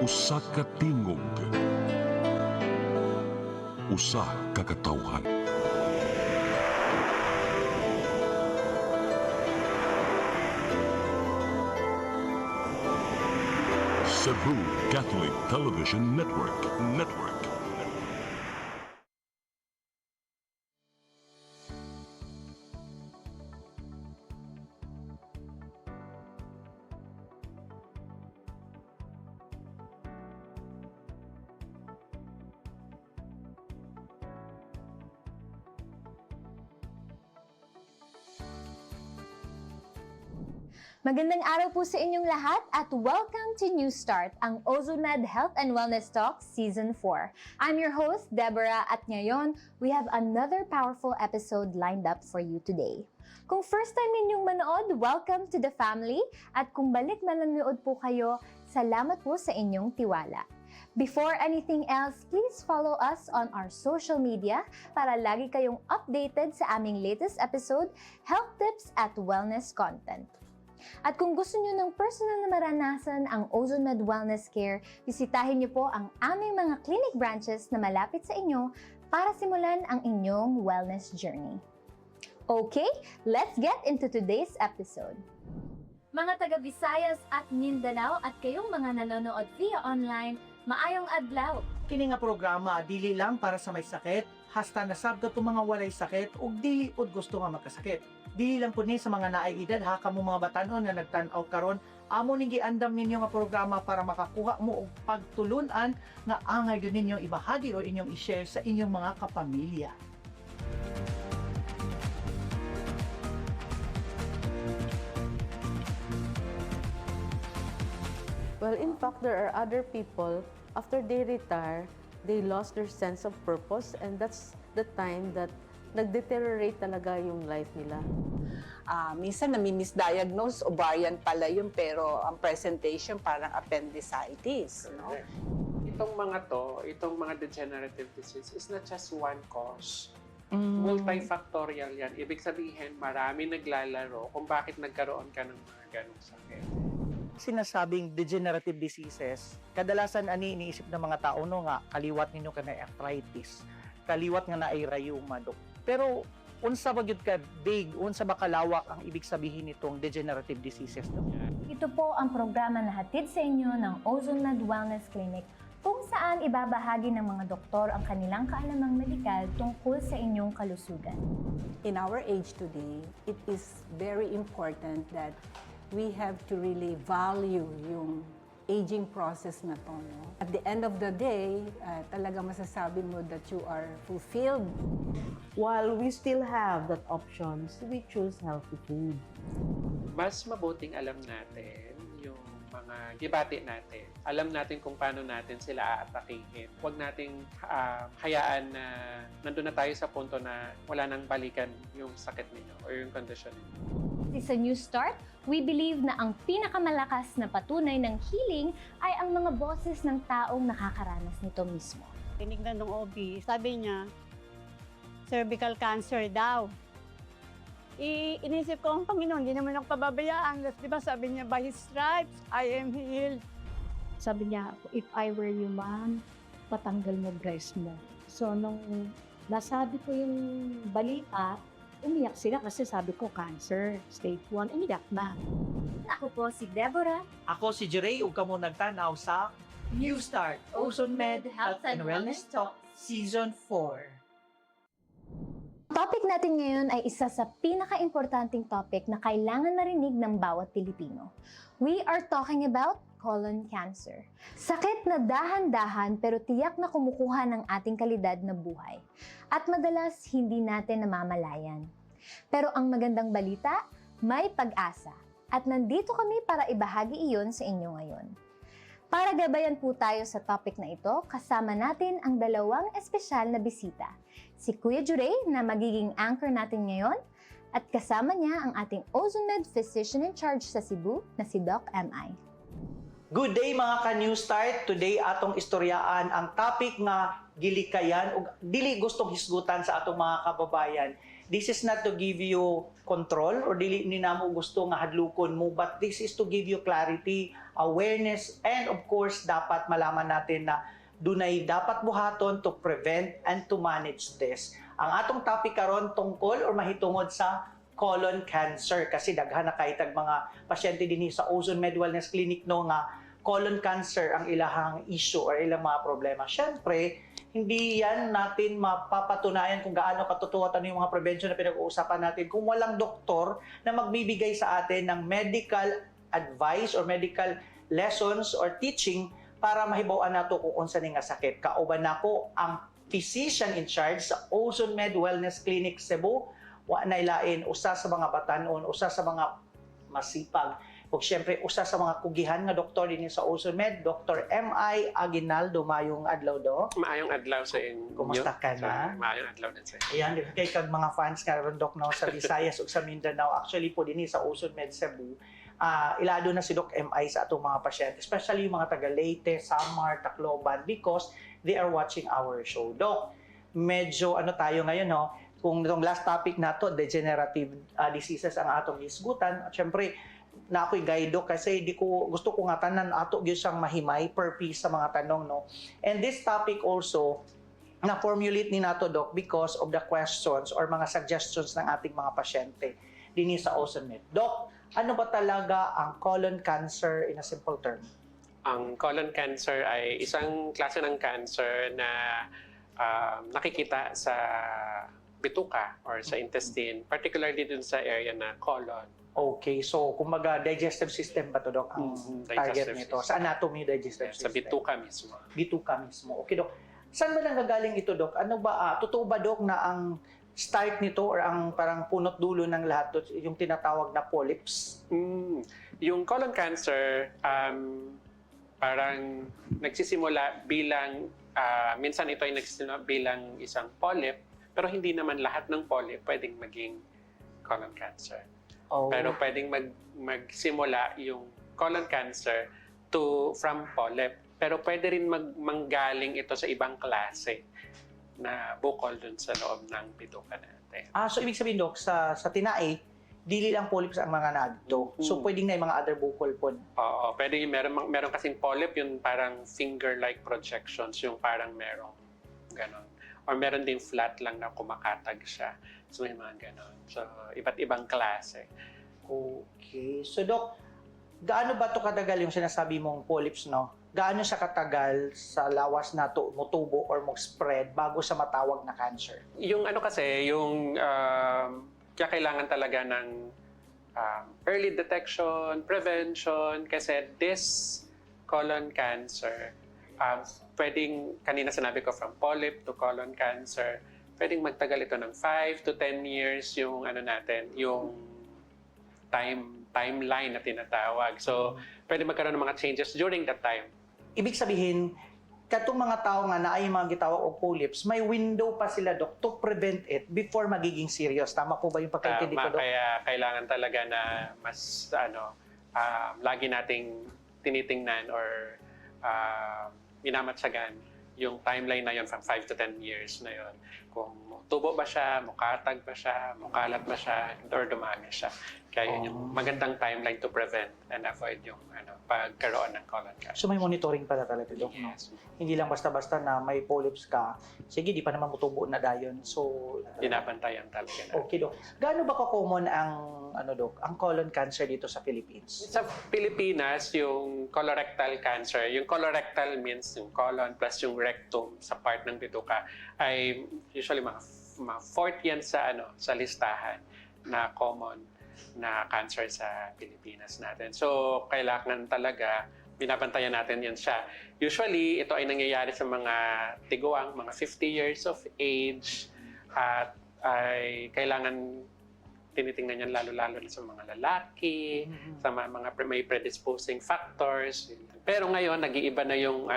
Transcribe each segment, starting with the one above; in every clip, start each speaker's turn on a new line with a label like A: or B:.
A: Usa ka tingog, usa ka katawhan. Cebu Catholic Television Network.
B: Magandang araw po sa inyong lahat at welcome to New Start, ang OzoMed Health and Wellness Talk Season 4. I'm your host, Deborah, at ngayon, we have another powerful episode lined up for you today. Kung first time ninyong manood, welcome to the family. At kung balik na nanonood po kayo, salamat po sa inyong tiwala. Before anything else, please follow us on our social media para lagi kayong updated sa aming latest episode, Health Tips at Wellness Content. At kung gusto nyo ng personal na maranasan ang OzoMed Wellness Care, bisitahin nyo po ang aming mga clinic branches na malapit sa inyo para simulan ang inyong wellness journey. Okay, let's get into today's episode. Mga taga Visayas at Mindanao at kayong mga nanonood via online, maayong adlaw.
C: Kini nga programa dili lang para sa may sakit, hasta nasabda to mga walay sakit ug dili pod gusto nga magkasakit. Dili lang pud ni sa mga naay edad ha kamo mga batanon nga nagtan-aw karon, amo ning giandam ninyo nga programa para makakuha mo og pagtulunan nga angay gyud ninyo ibahagi o inyong i-share sa inyong mga kapamilya.
D: Well, in fact, there are other people, after they retire, they lost their sense of purpose, and that's the time that nag-deteriorate talaga yung life nila.
E: Minsan nami-misdiagnose, ovarian pala yun, pero ang presentation parang appendicitis. No?
F: Itong mga degenerative disease is not just one cause. Multifactorial yan. Ibig sabihin, marami naglalaro kung bakit nagkaroon ka ng mga ganong sakit.
C: Sinasabing degenerative diseases, kadalasan ani iniisip ng mga tao no nga kaliwat ninyo ka na arthritis, kaliwat nga na ay rheuma dok. Pero unsa ba gyud ka big, unsa ba kalawak ang ibig sabihin nitong degenerative diseases dok?
B: Ito po ang programa na hatid sa inyo ng OzoMed Wellness Clinic kung saan ibabahagi ng mga doktor ang kanilang kaalamang medikal tungkol sa inyong kalusugan.
E: In our age today, it is very important that we have to really value yung aging process na to. No? At the end of the day, talaga masasabi mo that you are fulfilled.
G: While we still have that options, we choose healthy food.
F: Mas mabuting alam natin yung mga gibati natin. Alam natin kung paano natin sila aatakihin. Huwag nating hayaan na nandun na tayo sa punto na wala nang balikan yung sakit ninyo o yung kondisyon ninyo.
B: Sa New Start, we believe na ang pinakamalakas na patunay ng healing ay ang mga boses ng taong nakakaranas nito mismo.
H: Tinignan ng OB, sabi niya, cervical cancer daw. Inisip ko, ang Panginoon, hindi naman ako pababayaan. Di ba sabi niya, by His stripes, I am healed.
I: Sabi niya, if I were you, ma'am, patanggal mo breast mo. So, nung nasabi ko yung balita, umiyak sila kasi sabi ko, cancer, stage 1, umiyak na.
B: Ako po si Deborah.
C: Ako si Jeray ug kamo nagtanaw sa New Start OzoMed Health and Wellness Talk Season 4.
B: Topic natin ngayon ay isa sa pinaka-importanting topic na kailangan marinig ng bawat Pilipino. We are talking about colon cancer. Sakit na dahan-dahan pero tiyak na kumukuha ng ating kalidad na buhay. At madalas hindi natin namamalayan. Pero ang magandang balita, may pag-asa. At nandito kami para ibahagi iyon sa inyo ngayon. Para gabayan po tayo sa topic na ito, kasama natin ang dalawang espesyal na bisita. Si Kuya Jeray na magiging anchor natin ngayon at kasama niya ang ating OzoMed Physician in Charge sa Cebu na si Doc M.I.
C: Good day mga ka-New Start. Today atong istoryaan ang topic nga gilikayan ug dili gustong hisgutan sa atong mga kababayan. this is not to give you control or dili ni namo gusto nga hadlukon mo, but this is to give you clarity, awareness, and of course dapat malaman natin na dunay dapat buhaton to prevent and to manage this. Ang atong topic karon tungkol or mahitungod sa colon cancer kasi daghan na kay tag mga pasyente dinhi sa Ozone Med Wellness Clinic no nga colon cancer ang ilahang issue or ilang mga problema. Syempre, hindi yan natin mapapatunayan kung gaano katotoo ano yung mga prevention na pinag-uusapan natin kung walang doktor na magbibigay sa atin ng medical advice or medical lessons or teaching para mahibaw-an nato kung unsa ni nga sakit. Kauban nako ang physician in charge sa Ozone Med Wellness Clinic Cebu. Wa na ilain usa sa mga batanon, usa sa mga masipag ug syempre usa sa mga kugihan nga doktor dinhi sa Ozone Med, Dr. M.I. Aguinaldo. Mayong adlaw do.
F: Maayong adlaw sa inyo.
C: Kumusta ka na?
F: Maayong adlaw din sa inyo.
C: Ayan, kay kag mga fans nga ron Doc no sa Visayas ug sa Mindanao. Actually po dinhi sa Ozone Med Cebu, ilado na si Doc M.I. sa atong mga pasyente, especially yung mga taga Leyte, Samar, Tacloban, because they are watching our show. Doc, medyo ano tayo ngayon no, kung itong last topic nato, degenerative diseases ang atong isgutan. At syempre, na ako'y guide kasi gusto ko nga tanan ato gyud siyang mahimay per piece sa mga tanong no. And this topic also na formulate ni nato Doc because of the questions or mga suggestions ng ating mga pasyente dinhi sa Ozone Med. Doc, ano ba talaga ang colon cancer in a simple term?
F: Ang colon cancer ay isang klase ng cancer na nakikita sa bituka or sa intestine, particularly dun sa area na colon.
C: Okay, so kumbaga digestive system ba to Doc ang target nito? Sa anatomy digestive system?
F: Sa bituka mismo.
C: Bituka mismo. Okay Doc. Saan ba nanggagaling ito Doc? Ano ba, totoo ba Doc na ang start nito or ang parang punot dulo ng lahat yung tinatawag na polyps?
F: Yung colon cancer, parang nagsisimula bilang, minsan ito ay nagsisimula bilang isang polyp, pero hindi naman lahat ng polyp pwedeng maging colon cancer.
C: Oh.
F: Pero pwedeng magsimula yung colon cancer from polyp. Pero pwede rin manggaling ito sa ibang klase na bukol dun sa loob ng bituka natin.
C: So ibig sabihin Doc, sa tinae, dili lang polyps ang mga nadto. So pwedeng na yung mga other bukol po.
F: Oo, pwede meron kasing polyp yung parang finger-like projections, yung parang merong ganon. Or meron din flat lang na kumakatag siya. So may mga ganon. So iba't ibang klase.
C: Okay. So Doc, gaano ba ito katagal yung sinasabi mong polyps, no? Gaano siya katagal sa lawas na mutubo or mag-spread bago sa matawag na cancer?
F: Yung ano kasi, yung kailangan talaga ng early detection, prevention, kasi this colon cancer, pwedeng, kanina sinabi ko from polyp to colon cancer, pwedeng magtagal ito ng 5 to 10 years yung ano natin, yung timeline na tinatawag. So, pwede magkaroon ng mga changes during that time.
C: Ibig sabihin, katong mga tao nga na ay mga gitawag o polyps, may window pa sila Doc to prevent it before magiging serious. Tama po ba yung pagkaintindi ko Doc?
F: Kaya kailangan talaga na mas lagi nating tinitingnan or minamatsagan yung timeline na yon from 5 to 10 years na yon. Kung tubo ba siya, mukatag ba siya, mukalat ba siya, or dumami siya. Kaya yun yung magandang timeline to prevent and avoid yung pagkaroon ng colon cancer.
C: So may monitoring pala talaga Doc, no?
F: Yes.
C: Hindi lang basta-basta na may polyps ka, sige, di pa naman mutubo na dayon. So,
F: Binabantayan talaga na.
C: okay Doc. Gaano ba ka-common ang Doc, ang colon cancer dito sa Philippines?
F: Sa Pilipinas, yung colorectal cancer, yung colorectal means yung colon plus yung rectum sa part ng bituka ay usually mga fourth yan sa listahan na common na cancer sa Pilipinas natin. So, kailangan talaga binabantayan natin yan siya. Usually, ito ay nangyayari sa mga tiguang, mga 50 years of age at ay kailangan tinitingnan yan lalo-lalo na sa mga lalaki, sa mga may predisposing factors. Pero ngayon, nag-iiba na yung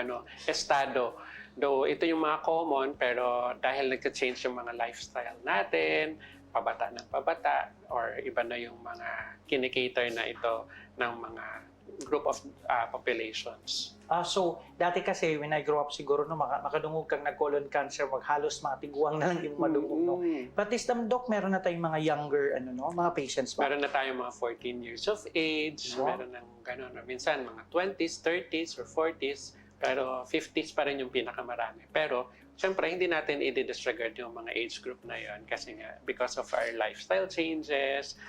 F: estado. Though ito yung mga common, pero dahil nag-change yung mga lifestyle natin, pabata ng pabata, or iba na yung mga kinikater na ito ng mga group of populations.
C: So, dati kasi, when I grew up siguro, no, makadungog kang nag-colon cancer, maghalos mga tiguang na lang yung madungog, no? But this time, Doc, meron na tayong mga younger, mga patients ba?
F: Meron na tayong mga 14 years of age,
C: Wow.
F: meron ng gano'n, minsan mga 20s, 30s, or 40s, pero 50s pa rin yung pinakamarami. Pero, syempre, hindi natin i-disregard yung mga age group na yon kasi nga, because of our lifestyle changes.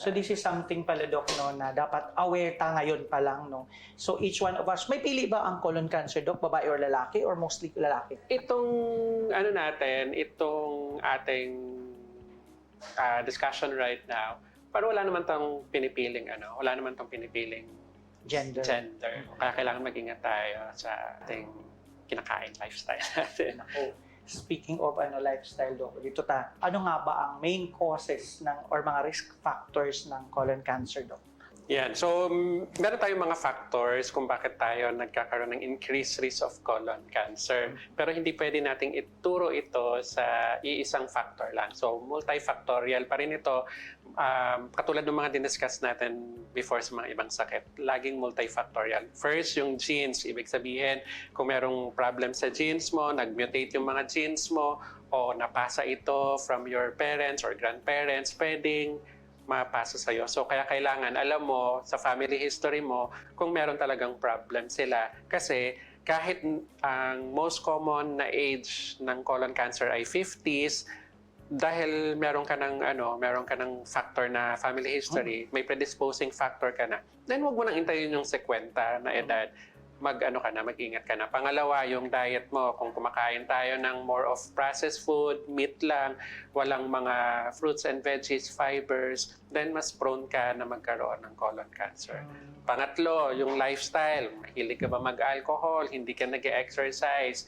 C: So this is something pala, Doc, no, na dapat aware ta ngayon pa lang, no? So each one of us, may pili ba ang colon cancer, Doc? Babae or lalaki? Or mostly lalaki?
F: Itong ating discussion right now, pero wala naman tong pinipiling
C: Gender.
F: Kaya kailangan mag-ingat tayo sa ating kinakain lifestyle natin.
C: Nako. Speaking of lifestyle, Doc, dito ano nga ba ang main causes or mga risk factors ng colon cancer, Doc?
F: Yan. So, meron tayong mga factors kung bakit tayo nagkakaroon ng increased risk of colon cancer. Pero hindi pwede nating ituro ito sa iisang factor lang. So, multifactorial pa rin ito. Katulad ng mga diniscuss natin before sa mga ibang sakit, laging multifactorial. First, yung genes. Ibig sabihin, kung merong problem sa genes mo, nag-mutate yung mga genes mo, o napasa ito from your parents or grandparents, pwedeng mapasa sa'yo. So, kaya kailangan alam mo sa family history mo kung meron talagang problem sila. Kasi kahit ang most common na age ng colon cancer ay 50s, dahil meron ka ng factor na family history, may predisposing factor ka na, then wag mo nang intayin yung 50 na edad. Mag-ingat ka na. Pangalawa, yung diet mo. Kung kumakain tayo ng more of processed food, meat lang, walang mga fruits and veggies, fibers, then mas prone ka na magkaroon ng colon cancer. Pangatlo, yung lifestyle. Mahilig ka ba mag-alcohol? Hindi ka nag-exercise?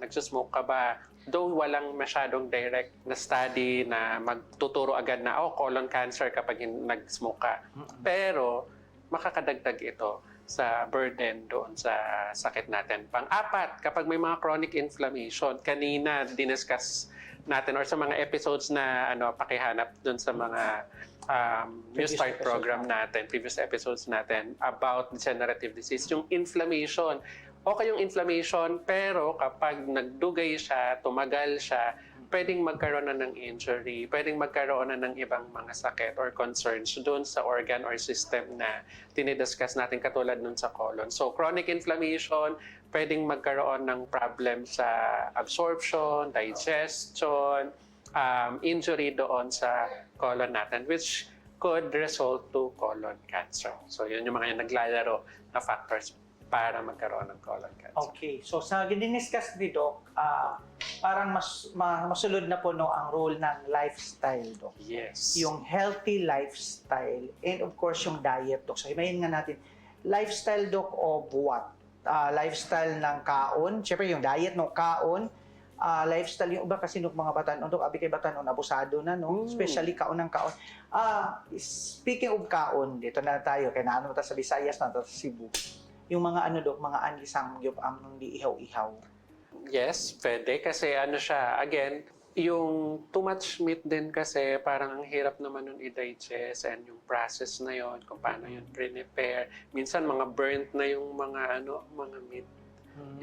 F: Nagsusmoke ka ba? Though walang masyadong direct na study na magtuturo agad na, colon cancer kapag nag-smoke ka. Pero, makakadagdag ito sa burden doon sa sakit natin. Pang-apat, kapag may mga chronic inflammation, kanina diniscuss natin or sa mga episodes na pakihanap doon sa mga New Start program natin, previous episodes natin about degenerative disease, yung inflammation. Okay yung inflammation, pero kapag nagdugay siya, tumagal siya, pwedeng magkaroon na ng injury, pwedeng magkaroon na ng ibang mga sakit or concerns doon sa organ or system na tinidiscuss natin katulad nun sa colon. So, chronic inflammation, pwedeng magkaroon ng problem sa absorption, digestion, injury doon sa colon natin, which could result to colon cancer. So, yun yung mga naglalaro na factors para magkaroon ng colon cancer.
C: Okay. So, sa diniscuss ni Doc, parang masulod na po ang role ng lifestyle, Doc.
F: Yes.
C: Yung healthy lifestyle and of course yung diet, Doc. So, himayin nga natin, lifestyle, Doc, of what? Lifestyle ng kaon, syempre yung diet ng kaon, lifestyle yung iba kasi ng mga batanon, Doc, abi kay batanon, abusado na, no? Especially kaon ng kaon. Speaking of kaon, dito na tayo, kaya naano ta sa Visayas, na sa Cebu. Yung mga Doc, mga anisangyop ang di ihaw-ihaw.
F: Yes, pwede. Kasi siya, again, yung too much meat din kasi parang ang hirap naman nun i-digest and yung process na yon kung paano yun prepare. Minsan mga burnt na yung mga mga meat.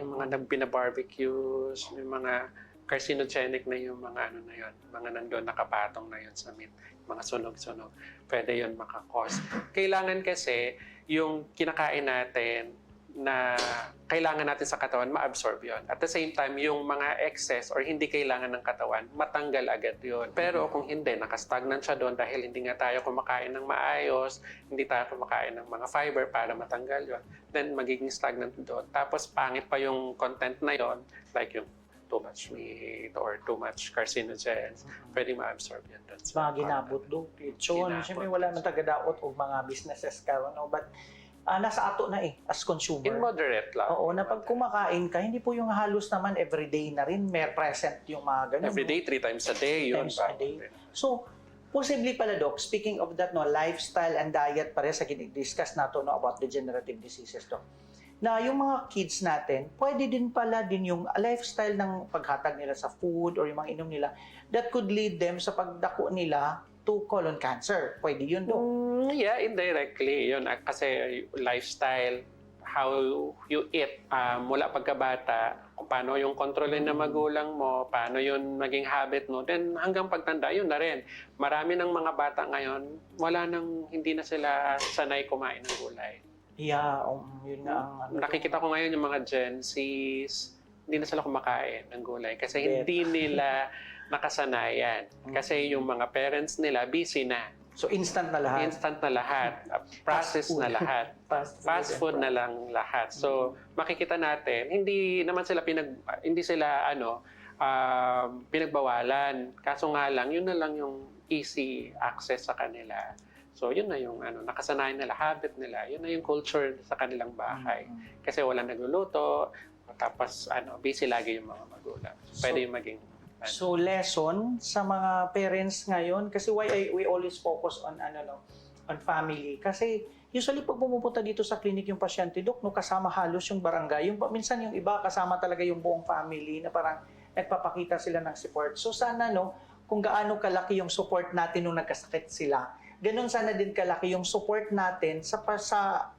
F: Yung mga binabarbecues, yung mga carcinogenic na yung mga na yon, mga nandun nakapatong na yon sa meat, mga sunog-sunog. Pwede yon makakos. Kailangan kasi yung kinakain natin na kailangan natin sa katawan, ma-absorb yon. At the same time, yung mga excess or hindi kailangan ng katawan, matanggal agad yon. Pero kung hindi, nakastagnant siya doon dahil hindi nga tayo kumakain ng maayos, hindi tayo kumakain ng mga fiber para matanggal yon, then magiging stagnant doon. Tapos pangit pa yung content na yon, like yung too much meat or too much carcinogens, pwede ma-absorb yan doon.
C: Mga ginabot, Doc. Siyempre wala man tagadaot o mga businesses ka, but nasa ato na as consumer.
F: In moderate lang.
C: Oo, na pag kumakain ka, hindi po yung halos naman everyday na rin, may present yung mga ganun.
F: Everyday, 3 times a day. Yun,
C: 3 times a day. So, possibly pala, Doc, speaking of that, lifestyle and diet pa rin sa discuss nato about degenerative diseases, Doc. Na yung mga kids natin, pwede din pala yung lifestyle ng paghatag nila sa food or yung mga inom nila that could lead them sa pagdako nila to colon cancer. Pwede yun, Dok.
F: Yeah, indirectly. Yun, kasi lifestyle, how you eat mula pagkabata, kung paano yung kontrolin ng magulang mo, paano yun maging habit mo, then hanggang pagtanda, yun na rin. Marami ng mga bata ngayon, hindi na sila sanay kumain ng gulay.
C: Yeah, yun nga ang
F: Nakikita ko ngayon yung mga Gen Zs, hindi na sila kumakain ng gulay kasi hindi nila nakasanayan. Kasi yung mga parents nila busy na.
C: So, instant na lahat.
F: Instant na lahat. Processed na lahat. Fast food na lang lahat. So, makikita natin, hindi sila pinagbawalan. Kaso nga lang, yun na lang yung easy access sa kanila. So, yun na yung nakasanayan nila, habit nila. Yun na yung culture sa kanilang bahay. Kasi walang nagluluto, tapos busy lagi yung mga magulang. Pwede yung maging
C: So, lesson sa mga parents ngayon, kasi we always focus on on family. Kasi usually pag pumupunta dito sa clinic yung pasyente, Dok, kasama halos yung barangay. Minsan yung iba kasama talaga yung buong family na parang nagpapakita sila ng support. So sana kung gaano kalaki yung support natin nung nagkasakit sila, ganun sana din kalaki yung support natin sa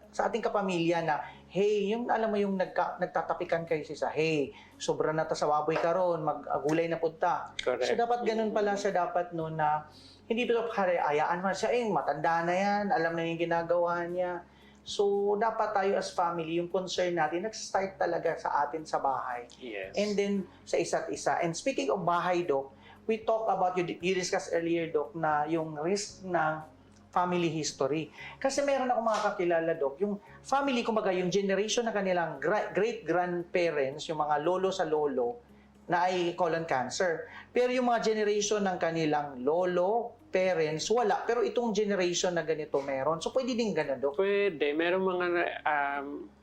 C: ating kapamilya na, hey, yung alam mo yung nagtatapikan kayo sa hey, sobra na ta sa baboy karon, mag-agulay na punta.
F: Correct.
C: So dapat ganun pala siya dapat na hindi ito ayaan man siya, matanda na yan, alam na yung ginagawa niya. So dapat tayo as family, yung concern natin, nag-start talaga sa atin sa bahay.
F: Yes.
C: And then sa isa't isa. And speaking of bahay, Doc, we talk about, you discussed earlier, Doc, na yung risk ng family history. Kasi meron ako mga kakilala, Doc, yung family, kumbaga, yung generation na kanilang great-grandparents, yung mga lolo sa lolo, na ay colon cancer. Pero yung mga generation ng kanilang lolo, parents, wala. Pero itong generation na ganito meron. So, pwede din ganun, Doc?
F: Pwede. Meron mga,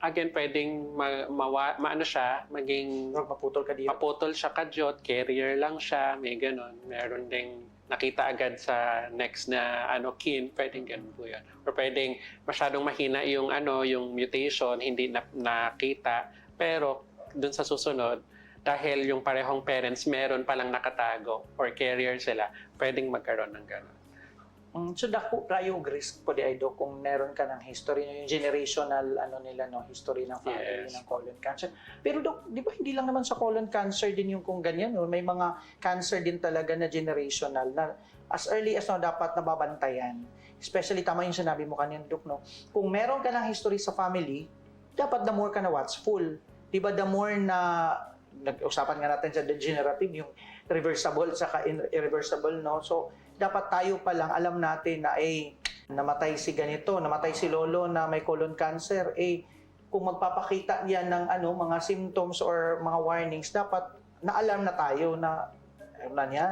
F: again, pwedeng maging
C: Maputol ka dito.
F: maputol siya kadyot, carrier lang siya, may ganon. Meron ding nakita agad sa next na kin, pwedeng ganun po yan. Or pwedeng masyadong mahina yung yung mutation, hindi nakita, pero dun sa susunod, dahil yung parehong parents meron palang nakatago or carrier sila, pwedeng magkaroon ng gano'n.
C: So, dako kayo risk po di Doc, kung meron ka ng history, yung generational history ng family
F: Yes.
C: ng colon cancer. Pero Doc, di ba hindi lang naman sa colon cancer din yung kung ganyan, may mga cancer din talaga na generational na as early as dapat nababantayan. Especially, tama yung sinabi mo kanina, Doc, kung meron ka ng history sa family, dapat the more ka na watchful. Di ba, the more na nag-usapan nga natin sa degenerative, yung reversible saka irreversible, So, dapat tayo pa lang alam natin na namatay si ganito, namatay si lolo na may colon cancer, kung magpapakita yan ng mga symptoms or mga warnings, dapat na-alarm na tayo na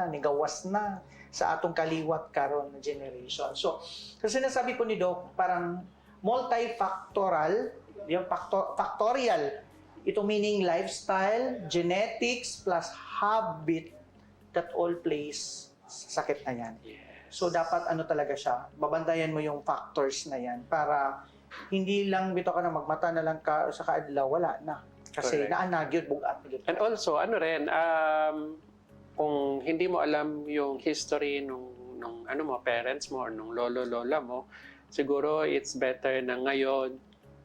C: nigawas na sa atong kaliwat karon na generation. So, kasi sinasabi po ni Doc, parang multifactorial, yung factorial, ito meaning lifestyle, genetics, plus habit that all plays sa sakit na yan.
F: Yes.
C: So, dapat talaga siya, babantayan mo yung factors na yan para hindi lang bito ka na magmata na lang ka sa kaadlaw, wala na. Kasi
F: Correct.
C: naanagyod, bugat.
F: And also, kung hindi mo alam yung history nung parents mo or nung lolo-lola mo, siguro it's better na ngayon,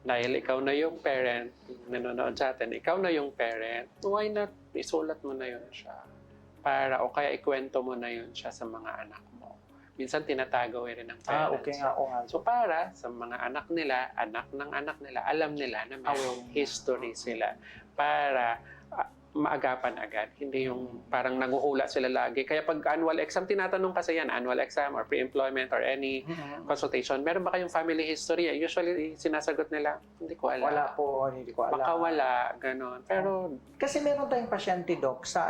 F: dahil ikaw na yung parent, nanonood sa atin, ikaw na yung parent, why not isulat mo na yun siya? O kaya ikwento mo na yun siya sa mga anak mo. Minsan tinatago rin ng parents.
C: Okay nga, oo nga.
F: So para sa mga anak nila, anak ng anak nila, alam nila na may history sila para maagapan agad. Hindi yung parang naguhula sila lagi. Kaya pag annual exam, tinatanong kasi yan, annual exam or pre-employment or any consultation, meron ba kayong family history? Usually, sinasagot nila, hindi ko alam.
C: Wala po, hindi ko alam.
F: Baka wala, ganon. Pero,
C: kasi meron tayong pasyente, Doc, sa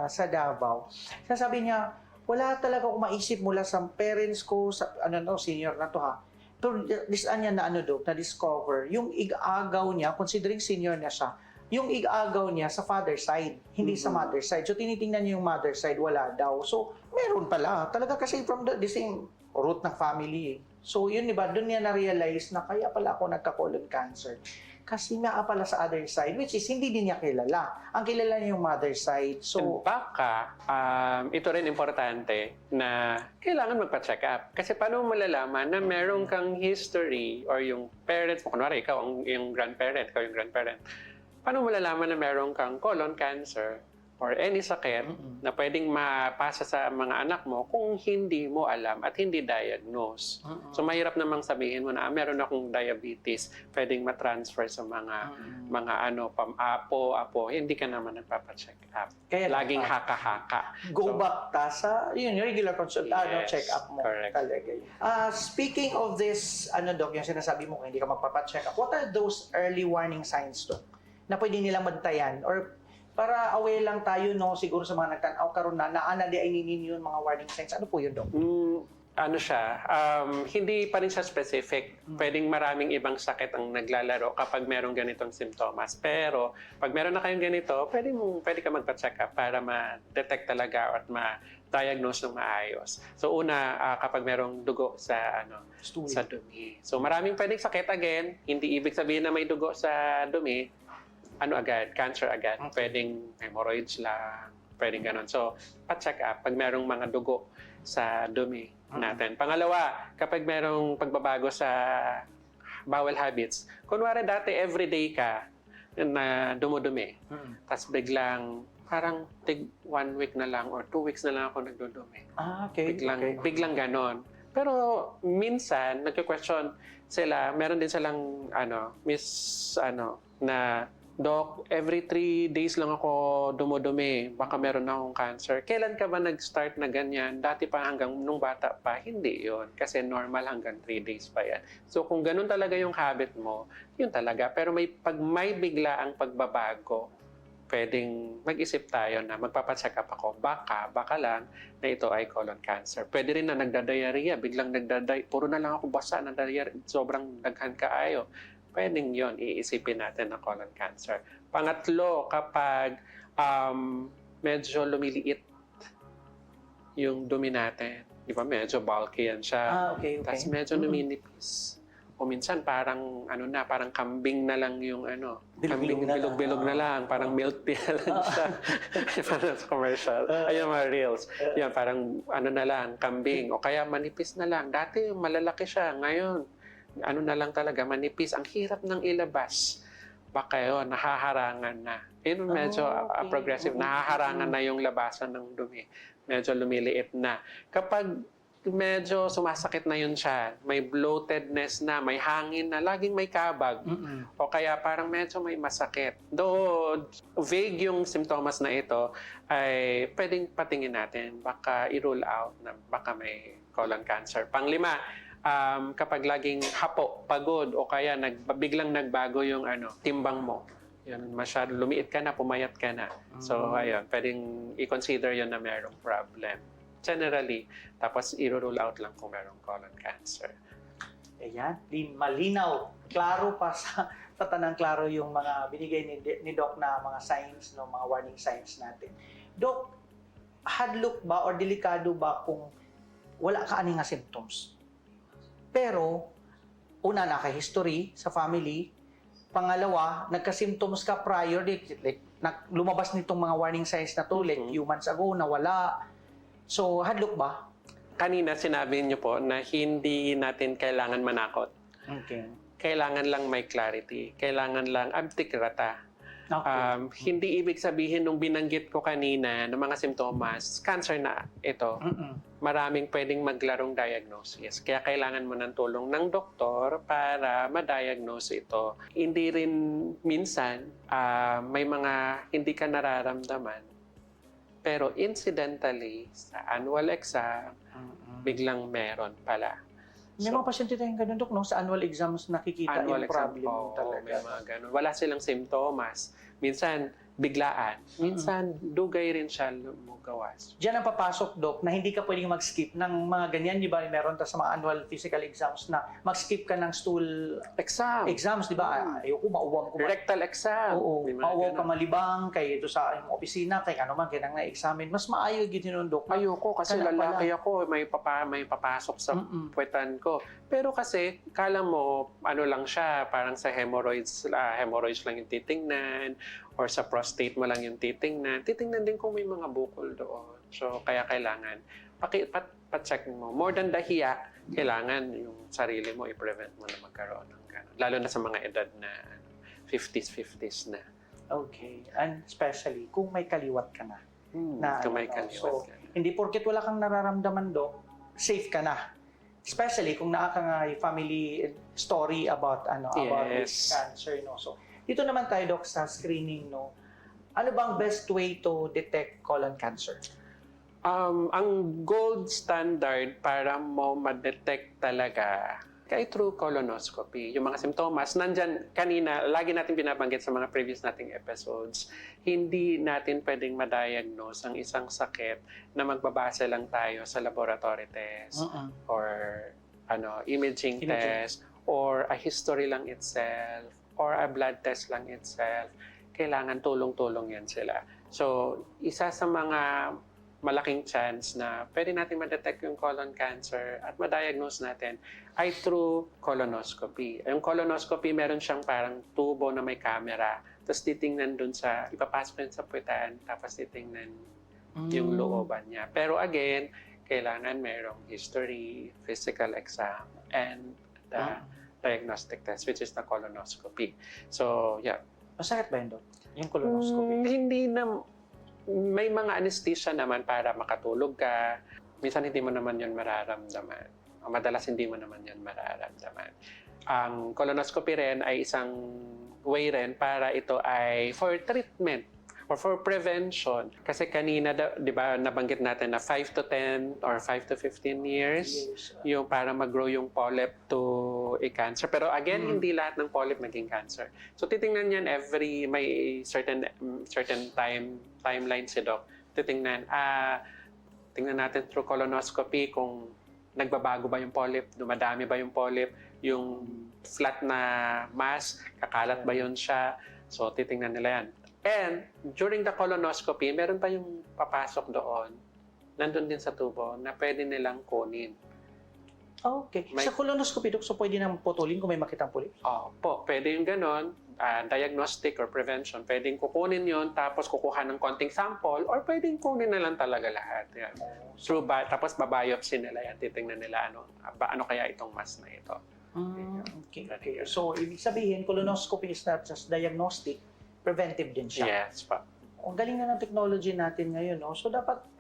C: sa Davao. Sasabi niya, wala talaga akong maisip mula sa parents ko, sa senior na to ha. Pero disaan niya Doc, na-discover, yung ig-agaw niya, considering senior na siya, yung ig-agaw niya sa father side, hindi sa mother side. So, tinitingnan niya yung mother side, wala daw. So, meron pala. Talaga kasi from the same root ng family. So yun, di ba, doon niya na-realize na kaya pala ako nagka-colon cancer. Kasi nga pala sa other side, which is hindi din niya kilala. Ang kilala niya yung mother side.
F: And
C: So,
F: baka, ito rin importante na kailangan magpa-check up. Kasi paano mo malalaman na meron kang history or yung parents mo, kunwari ikaw yung grandparent, paano mo malalaman na meron kang colon cancer or any sakit na pwedeng mapasa sa mga anak mo kung hindi mo alam at hindi diagnose. So mahirap namang sabihin mo na meron akong diabetes, pwedeng ma-transfer sa mga apo, hindi ka naman nagpapa-check up.
C: Kaya
F: Laging haka-haka.
C: go
F: So,
C: back ta sa yun, yung regular
F: Yes,
C: check up mo.
F: correct.
C: Talaga yun. Speaking of this, Doc, yung sinasabi mo kung hindi ka magpapa-check up, what are those early warning signs, Doc, na pwede nilang bantayan? Or para aware lang tayo, no, siguro sa mga nagtanaw karon na naana di ay ninin yun mga warning signs. Ano po yun, Doc?
F: ano siya, hindi pa rin siya specific. Pwedeng maraming ibang sakit ang naglalaro kapag merong ganitong simptomas. Pero pag meron na kayong ganito, pwede ka magpa-check up para ma-detect talaga at ma-diagnose ng maayos. So una, kapag merong dugo sa sa dumi. So maraming pwedeng sakit again, hindi ibig sabihin na may dugo sa dumi, agad, cancer agad. Pwedeng hemorrhoids lang, pwedeng ganon. So, pa-check up pag merong mga dugo sa dumi natin. Pangalawa, kapag merong pagbabago sa bowel habits, kunwari dati everyday ka na dumudumi, tapos biglang parang 1 week na lang or 2 weeks na lang ako nagdudumi.
C: Okay.
F: Biglang ganon. Pero minsan, nagka-question sila, meron din silang na Doc, every 3 days lang ako dumudumi. Baka meron akong cancer. Kailan ka ba nag-start na ganyan? Dati pa hanggang nung bata pa? Hindi yon. Kasi normal hanggang 3 days pa yan. So kung ganun talaga yung habit mo, yun talaga. Pero pag may bigla ang pagbabago, pwedeng mag-isip tayo na magpapacheck up ako. Baka lang na ito ay colon cancer. Pwede rin na nagda-diarrhea. Biglang puro na lang ako basa ng diarrhea. Sobrang daghan kaayo. Pwedeng yon, iisipin natin na colon cancer. Pangatlo, kapag medyo lumiliit yung dumi natin, di ba, medyo bulky yan siya.
C: Okay.
F: Tapos medyo numinipis. O minsan parang parang kambing na lang yung bilog-bilog na lang, parang milk tea na lang siya. Parang sa commercial. Ayun mga reels. Yan, parang na lang, kambing. O kaya manipis na lang. Dati malalaki siya, ngayon na lang talaga, manipis. Ang hirap ng ilabas. Baka yun, nahaharangan na. Yun medyo progressive. Nahaharangan na yung labasan ng dumi. Medyo lumiliit na. Kapag medyo sumasakit na yun siya, may bloatedness na, may hangin na, laging may kabag. O kaya parang medyo may masakit. Though vague yung simptomas na ito, ay pwedeng patingin natin. Baka i-rule out na baka may colon cancer. Panglima, kapag laging hapo, pagod, o kaya biglang nagbago yung timbang mo. Yun, masyado lumiit ka na, pumayat ka na. So, ayun, pwedeng i-consider yun na merong problem. Generally, tapos i-rule out lang kung merong colon cancer.
C: Ayan, malinaw. Klaro pa sa tanang klaro yung mga binigay ni Doc na mga signs, no, mga warning signs natin. Doc, hadlock ba or delikado ba kung wala ka ani nga symptoms? Pero, una, naka-history sa family. Pangalawa, nagka-symptoms ka prior, lumabas nitong mga warning signs na to, like few months ago, nawala. So, hadlock ba?
F: Kanina sinabi niyo po na hindi natin kailangan manakot.
C: Okay.
F: Kailangan lang may clarity. Kailangan lang abtikrata. Hindi ibig sabihin nung binanggit ko kanina ng mga simptomas, cancer na ito. Maraming pwedeng maglarong diagnosis. Kaya kailangan mo ng tulong ng doktor para ma-diagnose ito. Hindi rin minsan may mga hindi ka nararamdaman. Pero incidentally, sa annual exam, biglang meron pala.
C: May mga pasyente tayong ganun, Dok, no? Sa annual exams nakikita yung problem talaga.
F: May mga ganun. Wala silang simptomas. Minsan, biglaan. Minsan, dugay rin siya lumugawas.
C: Diyan ang papasok, Dok, na hindi ka pwedeng mag-skip ng mga ganyan, di ba? Meron ta sa mga annual physical exams na mag-skip ka ng stool exams, di ba? Ayoko, mauwang ko.
F: Rectal exam.
C: Oo, mauwaw ka malibang, kay ito sa opisina, kay ano man, kaya nang na-examine. Mas maayo gito nun, Dok.
F: Ayoko kasi lalaki ako, may papasok sa puwetan ko. Pero kasi, kala mo, ano lang siya, parang sa hemorrhoids lang yung titingnan, or sa prostate mo lang yung titingnan. Titingnan din kung may mga bukol doon. So, kaya kailangan, pa-check mo. More than the hiya, kailangan yung sarili mo, i-prevent mo na magkaroon ng gano'n. Lalo na sa mga edad na 50s na.
C: Okay. And especially, kung may kaliwat ka na.
F: Kung may
C: So,
F: kaliwat ka na.
C: hindi porket wala kang nararamdaman, Dok, safe ka na. Especially kung family story about about this cancer, no. So, dito naman tayo, Doc, sa screening, no. Ano bang best way to detect colon cancer?
F: Ang gold standard para mo ma-detect talaga kay through colonoscopy. Yung mga simptomas, nandyan kanina, lagi natin binabanggit sa mga previous nating episodes, hindi natin pwedeng ma-diagnose ang isang sakit na magbabase lang tayo sa laboratory test or imaging test or a history lang itself or a blood test lang itself. Kailangan tulong-tulong yan sila. So, isa sa mga malaking chance na pwede natin ma-detect yung colon cancer at ma-diagnose natin ay through colonoscopy. Yung colonoscopy, meron siyang parang tubo na may camera. Tapos titingnan dun ipapasok yun sa puwetan, tapos titingnan yung looban niya. Pero again, kailangan merong history, physical exam, and the diagnostic test, which is the colonoscopy. So, yeah.
C: Masakit ba yun, Doc? Yung colonoscopy?
F: Hindi na. May mga anesthesia naman para makatulog ka. Minsan hindi mo naman yun mararamdaman. Madalas hindi mo naman yun mararamdaman. Ang colonoscopy rin ay isang way rin para ito ay for treatment or for prevention. Kasi kanina, di ba, nabanggit natin na 5 to 10 or 5 to 15 years yung para mag-grow yung polyp to a cancer. Pero again, hindi lahat ng polyp naging cancer. So titingnan yan may certain timeline si Doc. Tingnan natin through colonoscopy kung nagbabago ba yung polyp, dumadami ba yung polyp, yung flat na mass, kakalat ba yun siya. So titingnan nila yan. And during the colonoscopy, meron pa yung papasok doon, nandun din sa tubo, na pwede nilang kunin.
C: Okay. Sa colonoscopy, Doc, so pwede nang putulin kung may makitang polyp?
F: Po, pwede yung ganon, diagnostic or prevention. Pwedeng kukunin yon tapos kukuha ng konting sample, or pwedeng kunin na lang talaga lahat. Yan. Tapos babiopsy nila yan, titingnan nila ano kaya itong mass na ito.
C: Okay. So, ibig sabihin, colonoscopy is not just diagnostic, preventive din siya.
F: Yes, pa.
C: Ang galing na ng technology natin ngayon, no? So, dapat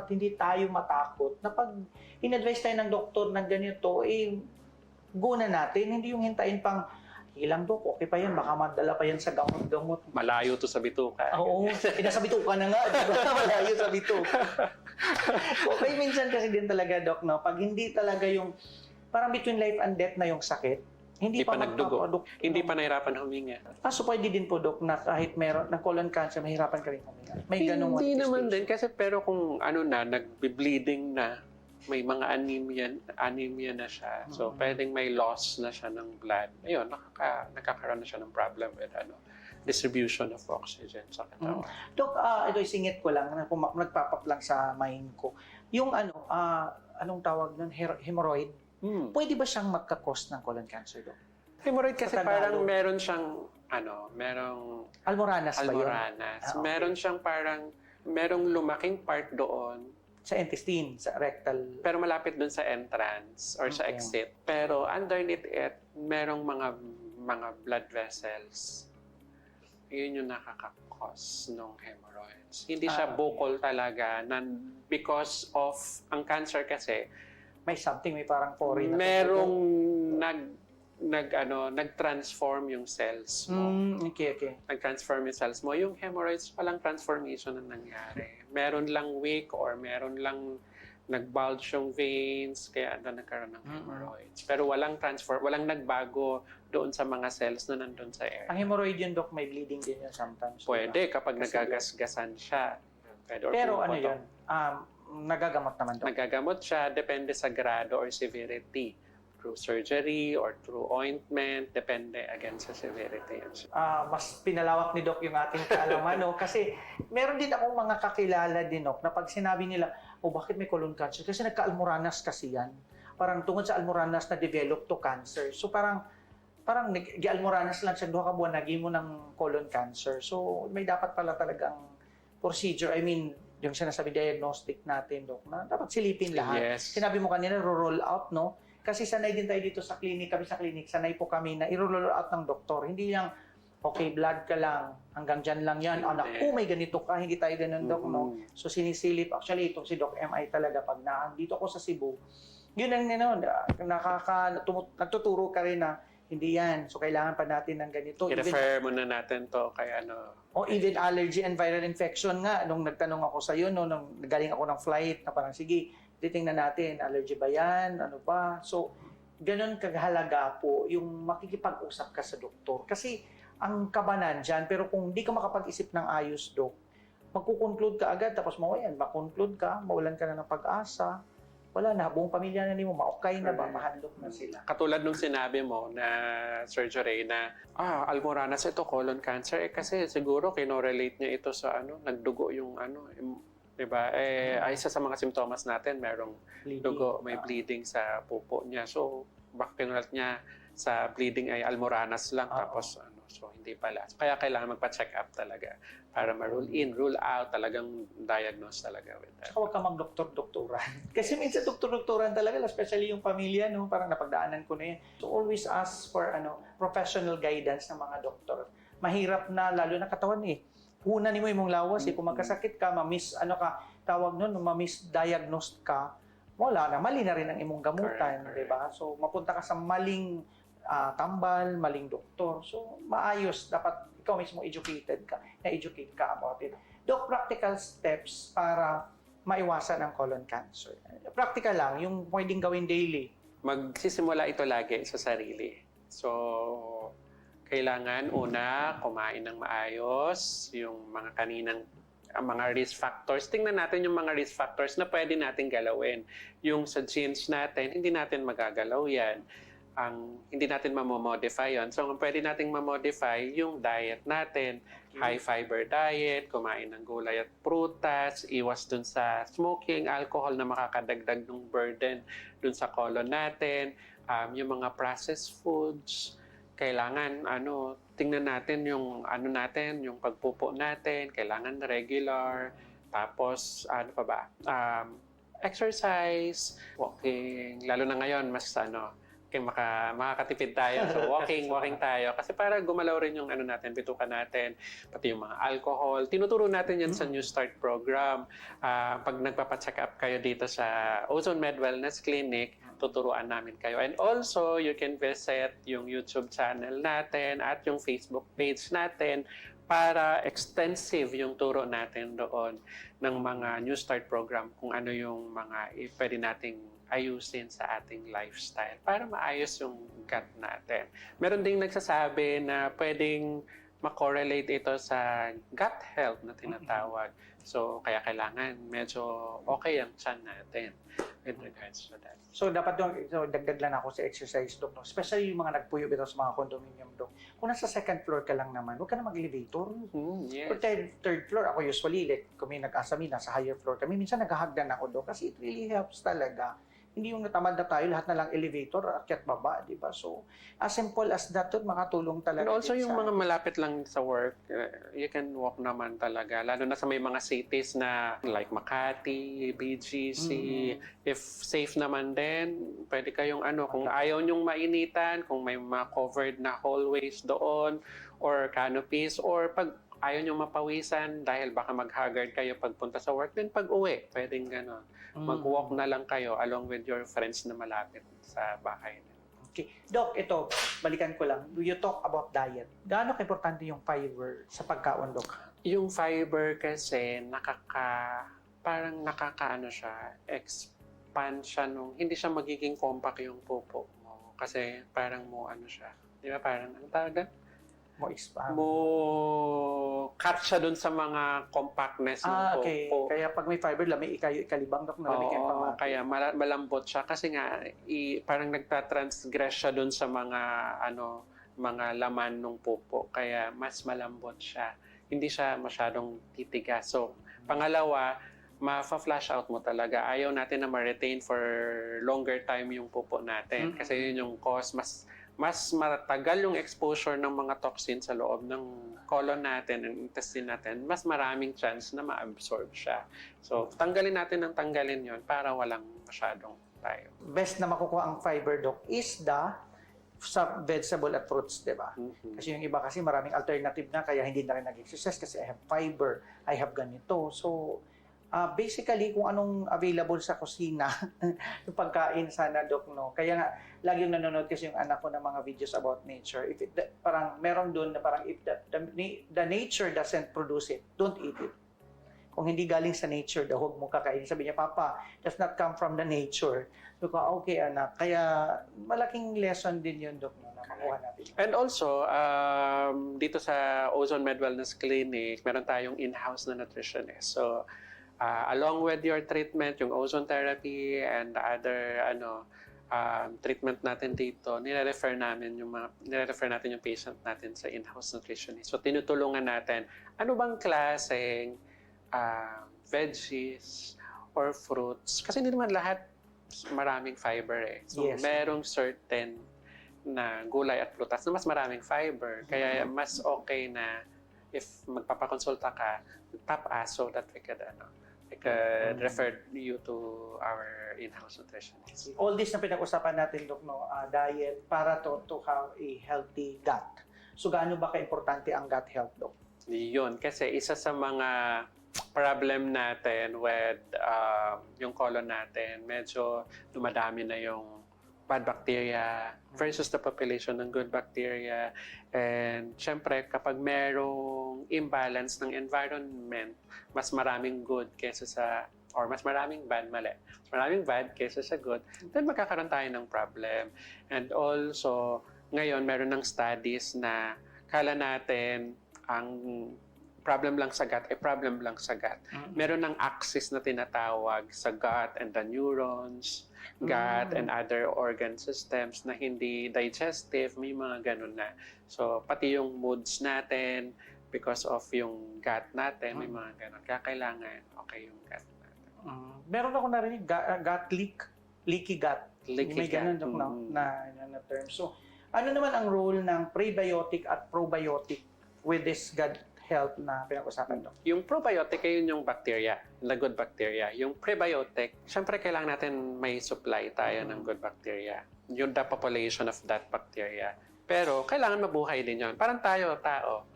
C: hindi tayo matakot na pag in-advise tayo ng doktor ng ganito, go na natin. Hindi yung hintayin pang, ilang Dok, okay pa yan, baka madala pa yan sa gamot-gamot.
F: Malayo to sa bituka.
C: Oo, nasa bituka na nga, di ba? Malayo sa bituka. Okay, minsan kasi din talaga, Doc, no? Pag hindi talaga yung, parang between life and death na yung sakit, hindi pa
F: nagdugo. Hindi pa nahirapan huminga.
C: So pwede din po, Doc, na kahit meron ng colon cancer, mahirapan ka rin huminga. May ganung
F: Hindi naman din. Kasi pero kung nagbe-bleeding na, may mga anemia na siya. So pwedeng may loss na siya ng blood. Ayun, nakakaroon na siya ng problem with distribution of oxygen sa katawan.
C: Doc, ito isingit ko lang, nagpapap lang sa mind ko. Yung anong tawag nun? Hemorrhoid? Pwede ba siyang magka-cause ng colon cancer, Doc?
F: Hemorrhoid kasi parang meron siyang, merong
C: Almoranas ba yun?
F: Almoranas. Meron siyang merong lumaking part doon.
C: Sa intestine, sa rectal.
F: Pero malapit doon sa entrance or sa exit. Pero underneath it, merong mga blood vessels. Yun yung nakaka-cause ng hemorrhoids. Hindi siya buccal talaga. Because of, ang cancer kasi,
C: may something, may parang foreign.
F: Merong nag-transform yung cells mo.
C: Okay.
F: Nag-transform yung cells mo. Yung hemorrhoids, walang transformation na nangyari. Meron lang weak or meron lang nag-bulge yung veins, kaya nagkaroon ng hemorrhoids. Pero walang nagbago doon sa mga cells na nandun sa area.
C: Ang hemorrhoid yun, Doc, may bleeding din yun sometimes.
F: Pwede kapag nagagasgasan siya.
C: Pero ano yun? Nagagamot naman, Doc?
F: Nagagamot siya, depende sa grado or severity. Through surgery or through ointment, depende again sa severity.
C: Mas pinalawak ni Doc yung ating kaalaman, no? Kasi meron din akong mga kakilala din, Doc, na pag sinabi nila, bakit may colon cancer? Kasi nagka-almoranas kasi yan. parang tungod sa almoranas na develop to cancer. So parang gi-almoranas lang siya duha ka buwan nagimo ng colon cancer. So may dapat pala talagang procedure. I mean, yung sinasabi diagnostic natin, Dok, na dapat silipin lahat.
F: Yes.
C: Sinabi mo kanina, roll out, no? Kasi sanay din tayo dito sa clinic, kami sa clinic, sanay po kami na i-roll out ng doktor. Hindi lang, okay, blood ka lang, hanggang dyan lang yan. Oh, naku, may ganito ka, hindi tayo ganun, Dok, no? So sinisilip, actually, itong si Doc MI talaga, pag dito ako sa Cebu, yun ang nagtuturo ka rin na hindi yan. So, kailangan pa natin ng ganito.
F: I-refer muna natin to kay ano.
C: O even allergy and viral infection nga. Nung nagtanong ako sa iyo, nung galing ako ng flight, na parang, sige, titingnan natin, allergy ba yan? Ano pa? So, ganun kagahalaga po yung makikipag-usap ka sa doktor. Kasi, ang kabanan dyan, pero kung di ka makapag-isip ng ayos, Dok, magkukonclude ka agad, tapos makonclude ka, mawalan ka na ng pag-asa, wala na, buong pamilya na mo, ma-okay na ba, mahandok na sila.
F: Katulad nung sinabi mo na surgery na almoranas ito colon cancer kasi siguro kinorelate niya ito sa nagdugo yung diba? Ay isa sa mga simptomas natin merong
C: Bleeding.
F: dugo, may bleeding sa pupo niya. So baka kinurelate niya sa bleeding ay almoranas lang tapos so hindi pala. Kaya kailangan magpa-check up talaga para ma-rule in, rule out, talagang diagnose talaga with that.
C: Saka huwag ka mag-doktor-doktoran. Kasi minsan doktor-doktoran talaga, especially yung pamilya, no? Parang napagdaanan ko na yun. So always ask for professional guidance ng mga doktor. Mahirap na, lalo na katawan Una mo imong lawas kung magkasakit ka, tawag nun, ma-misdiagnosed ka, wala na, mali na rin ang imong gamutan,
F: Correct.
C: di ba? So mapunta ka sa maling tambal, maling doktor. So maayos, dapat ikaw mismo educate ka about it. Doc, practical steps para maiwasan ang colon cancer. Practical lang, yung pwedeng gawin daily.
F: Magsisimula ito lagi sa sarili. So, kailangan una, kumain ng maayos, yung mga risk factors. Tingnan natin yung mga risk factors na pwede natin galawin. Yung sa genes natin, hindi natin magagalaw yan. Hindi natin mamomodify yon. So, ang pwede nating mamodify yung diet natin. High fiber diet, kumain ng gulay at prutas, iwas dun sa smoking, alcohol na makakadagdag ng burden dun sa colon natin. Yung mga processed foods, kailangan tingnan natin yung yung pagpupo natin, kailangan regular. Tapos exercise, walking, lalo na ngayon mas makakatipid tayo. So walking tayo kasi para gumalaw rin yung natin, bituka natin, pati yung mga alcohol. Tinuturo natin yan sa New Start program. Pag nagpapa-check up kayo dito sa Ozone Med Wellness Clinic, tuturuan namin kayo. And also, you can visit yung YouTube channel natin at yung Facebook page natin para extensive yung turo natin doon ng mga New Start program kung ano yung mga pwede nating ayusin sa ating lifestyle para maayos yung gut natin. Meron ding nagsasabi na pwedeng makorelate ito sa gut health na tinatawag. So, kaya kailangan medyo okay ang tiyan natin with regards to that.
C: So, dapat dagdag lang ako sa exercise, Dok. No? Especially yung mga nagpuyo ito sa mga condominium, Dok. Kung nasa second floor ka lang naman, huwag ka na mag-elevator.
F: Yes.
C: Or third floor, ako usually, kung may nag-asami, nasa higher floor kami, minsan naghahagdan ako, Dok. Kasi it really helps talaga. Hindi yung natamad na tayo, lahat na lang elevator, akyat baba, di ba? So, as simple as that, makatulong talaga.
F: And also yung mga malapit lang sa work, you can walk naman talaga. Lalo na sa may mga cities na like Makati, BGC. If safe naman din, pwede kayong kung ayaw nyong mainitan, kung may mga covered na hallways doon, or canopies, or pag ayaw nyong mapawisan dahil baka mag-haggard kayo pagpunta sa work, then pag-uwi, pwedeng gano'n. Mag-walk na lang kayo along with your friends na malapit sa bahay.
C: Okay. Doc, ito, balikan ko lang. You talk about diet. Gaano ka-importante yung fiber sa pagkaon, Doc?
F: Yung fiber kasi parang expand siya hindi siya magiging compact yung pupo mo. Kasi parang siya. Di ba? Parang, ang tawagan?
C: Mo-expand.
F: Cut siya dun sa mga compactness ng
C: okay.
F: pupo.
C: Kaya pag may fiber, lami ikalibang, Doc, na lamig
F: Oo, kaya malambot siya kasi nga parang nagtatransgress siya dun sa mga mga laman ng pupo. Kaya mas malambot siya. Hindi siya masyadong titigas. So, pangalawa, ma-flash out mo talaga. Ayaw natin na ma-retain for longer time yung pupo natin. Kasi yun yung cause, mas matagal yung exposure ng mga toxin sa loob ng colon natin, ng intestine natin, mas maraming chance na ma-absorb siya. So, tanggalin natin yun para walang masyadong tayo.
C: Best na makukuha ang fiber, Doc, is sa vegetable at fruits, di ba? Kasi yung iba kasi maraming alternative na, kaya hindi na rin nag-exercise kasi I have fiber, I have ganito. So, basically, kung anong available sa kusina, yung pagkain sana, Doc, no? Kaya nga, lagi yung nanonood kasi yung anak ko ng mga videos about nature. Parang meron doon na parang if the nature doesn't produce it, don't eat it. Kung hindi galing sa nature, huwag mo kakainin. Sabi niya, Papa, does not come from the nature. So, okay, anak. Kaya malaking lesson din yun, Doc, no, na makuha natin.
F: And also, dito sa Ozone Med Wellness Clinic, meron tayong in-house na nutritionist. So, along with your treatment, yung ozone therapy and the other treatment natin dito, nire-refer natin yung patient natin sa in-house nutritionist. So, tinutulungan natin, ano bang klaseng veggies or fruits? Kasi hindi naman lahat maraming fiber eh. So,
C: Yes.
F: merong certain na gulay at prutas na mas maraming fiber. Kaya mas okay na if magpapakonsulta ka, tap us so that we could refer you to our in-house nutritionist.
C: All this na pinag-usapan natin, Doc, no, diet para to have a healthy gut. So, gaano ba ka-importante ang gut health, Doc?
F: Yun, kasi isa sa mga problem natin with yung colon natin, medyo dumadami na yung bad bacteria versus the population ng good bacteria. And syempre, kapag merong imbalance ng environment, mas maraming good kaysa sa, or mas maraming bad, mali. Mas maraming bad kaysa sa good, then magkakaroon tayo ng problem. And also, ngayon, meron ng studies na kala natin ang problem lang sa gut ay problem lang sa gut. Meron ng axis na tinatawag sa gut and the neurons, gut and other organ systems na hindi digestive, may mga ganun na. So, pati yung moods natin, because of yung gut natin, may mga ganun. Kaya kailangan okay yung gut natin.
C: Meron ako narinig, gut leak, leaky gut.
F: Leaky
C: May ganun,
F: gut.
C: Doc, no, na term. So, ano naman ang role ng prebiotic at probiotic with this gut health na pinag-usapan, Doc?
F: Yung probiotic ay yun yung bacteria, the good bacteria. Yung prebiotic, syempre kailangan natin may supply tayo ng good bacteria. Yung the population of that bacteria. Pero kailangan mabuhay din yun. Parang tayo, tao.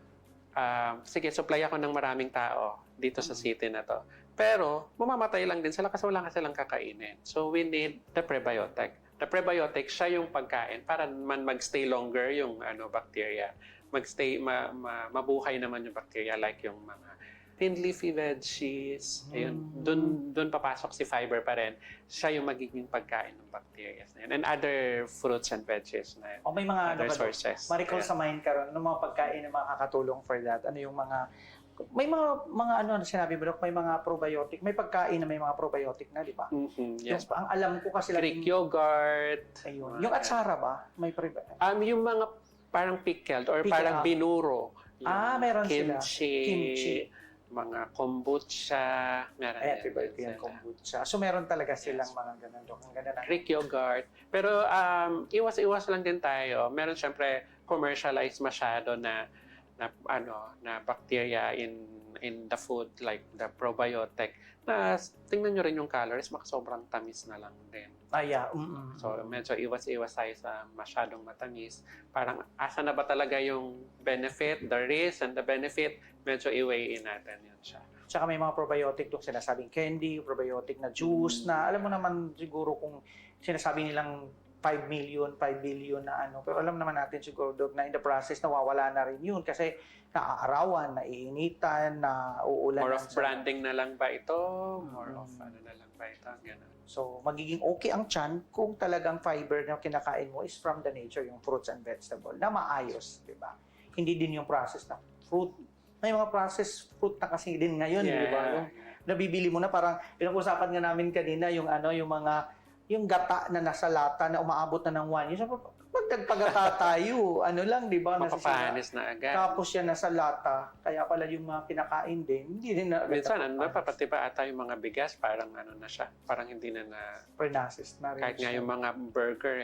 F: Sige, supply ako ng maraming tao dito sa city na to. Pero mamamatay lang din sila kasi wala ka silang kakainin. So we need the prebiotic. The prebiotic, siya yung pagkain para man magstay longer yung bacteria. Magstay, mabuhay naman yung bacteria like yung mga thin leafy veggies. Ayun, dun papasok si fiber pa rin. Siya yung magiging pagkain ng bacteria na yun. And other fruits and veggies na yun.
C: O may mga
F: other sources.
C: Ma-recall sa mind ka ron, ng mga pagkain na makakatulong for that. Ano yung mga sinabi mo, Doc, may mga probiotic, may pagkain na may mga probiotic na, di ba?
F: Yes.
C: Ang alam ko kasi
F: Greek yogurt.
C: Ayun. Yung atsara ba? May probiotic?
F: Yung mga parang pickled or parang binuro. Yung
C: meron sila.
F: Kimchi. Mga kombucha. Meron
C: Yung kombucha. So, meron talaga silang mga ganun, Doc. Ang ganda na.
F: Greek yogurt. Pero iwas-iwas lang din tayo. Meron syempre commercialized masyado na bacteria in the food like the probiotic. Na tingnan nyo rin yung calories, sobrang tamis na lang din. So, medyo iwas-iwas tayo sa masyadong matamis. Parang asa na ba talaga yung benefit, the risk and the benefit, medyo i-weigh in natin yun siya.
C: Tsaka may mga probiotic, Doc, sinasabing candy, probiotic na juice, na alam mo naman siguro kung sinasabi nilang 5 billion na pero alam naman natin siguro, Doc, na in the process nawawala na rin yun kasi naaarawan, naiinitan, na uulan.
F: More of branding na lang ba ito? More of na lang ba ito? Ganun.
C: So, magiging okay ang tiyan kung talagang fiber na kinakain mo is from the nature, yung fruits and vegetable, na maayos, di ba? Hindi din yung process na fruit. May mga processed fruit na kasi din ngayon, di ba? Yung nabibili mo na parang, pinag-usapan nga namin kanina, yung yung gata na nasa lata na umaabot na ng 1 year. So, Pag nagpagata tayo, ano lang, di ba?
F: Mapapanis na agad.
C: Tapos yan nasa lata, kaya pala yung mga kinakain din, hindi din na agad
F: Minsan,
C: napapanis.
F: napapatiba ata yung mga bigas, parang ano na siya, parang hindi na
C: Pernasis na rin
F: kahit nga
C: siya.
F: yung mga burger,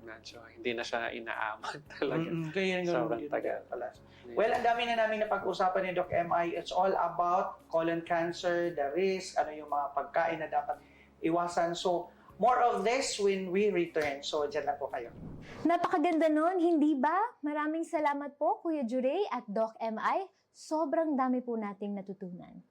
F: medyo hindi na siya inaaman talaga.
C: Kaya yun,
F: Sobrang
C: yun
F: tagal.
C: pala. Well, ang dami na namin napag-usapan ni Doc MI. It's all about colon cancer, the risk, ano yung mga pagkain na dapat iwasan. So, more of this when we return. So, dyan lang po kayo.
B: Napakaganda nun, hindi ba? Maraming salamat po, Kuya Juray at Doc MI. Sobrang dami po nating natutunan.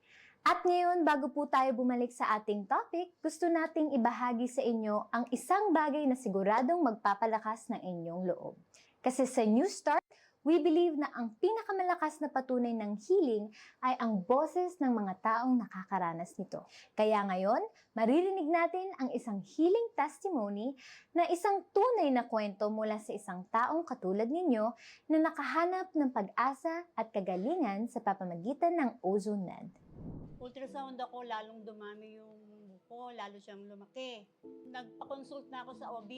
B: At ngayon, bago po tayo bumalik sa ating topic, gusto nating ibahagi sa inyo ang isang bagay na siguradong magpapalakas ng inyong loob. Kasi sa New Start, we believe na ang pinakamalakas na patunay ng healing ay ang boses ng mga taong nakakaranas nito. Kaya ngayon, maririnig natin ang isang healing testimony na isang tunay na kwento mula sa isang taong katulad ninyo na nakahanap ng pag-asa at kagalingan sa pamamagitan ng OzoneMed.
H: Ultrasound ako, lalong dumami yung buko, lalo siyang lumaki. Nagpa-consult na ako sa OB.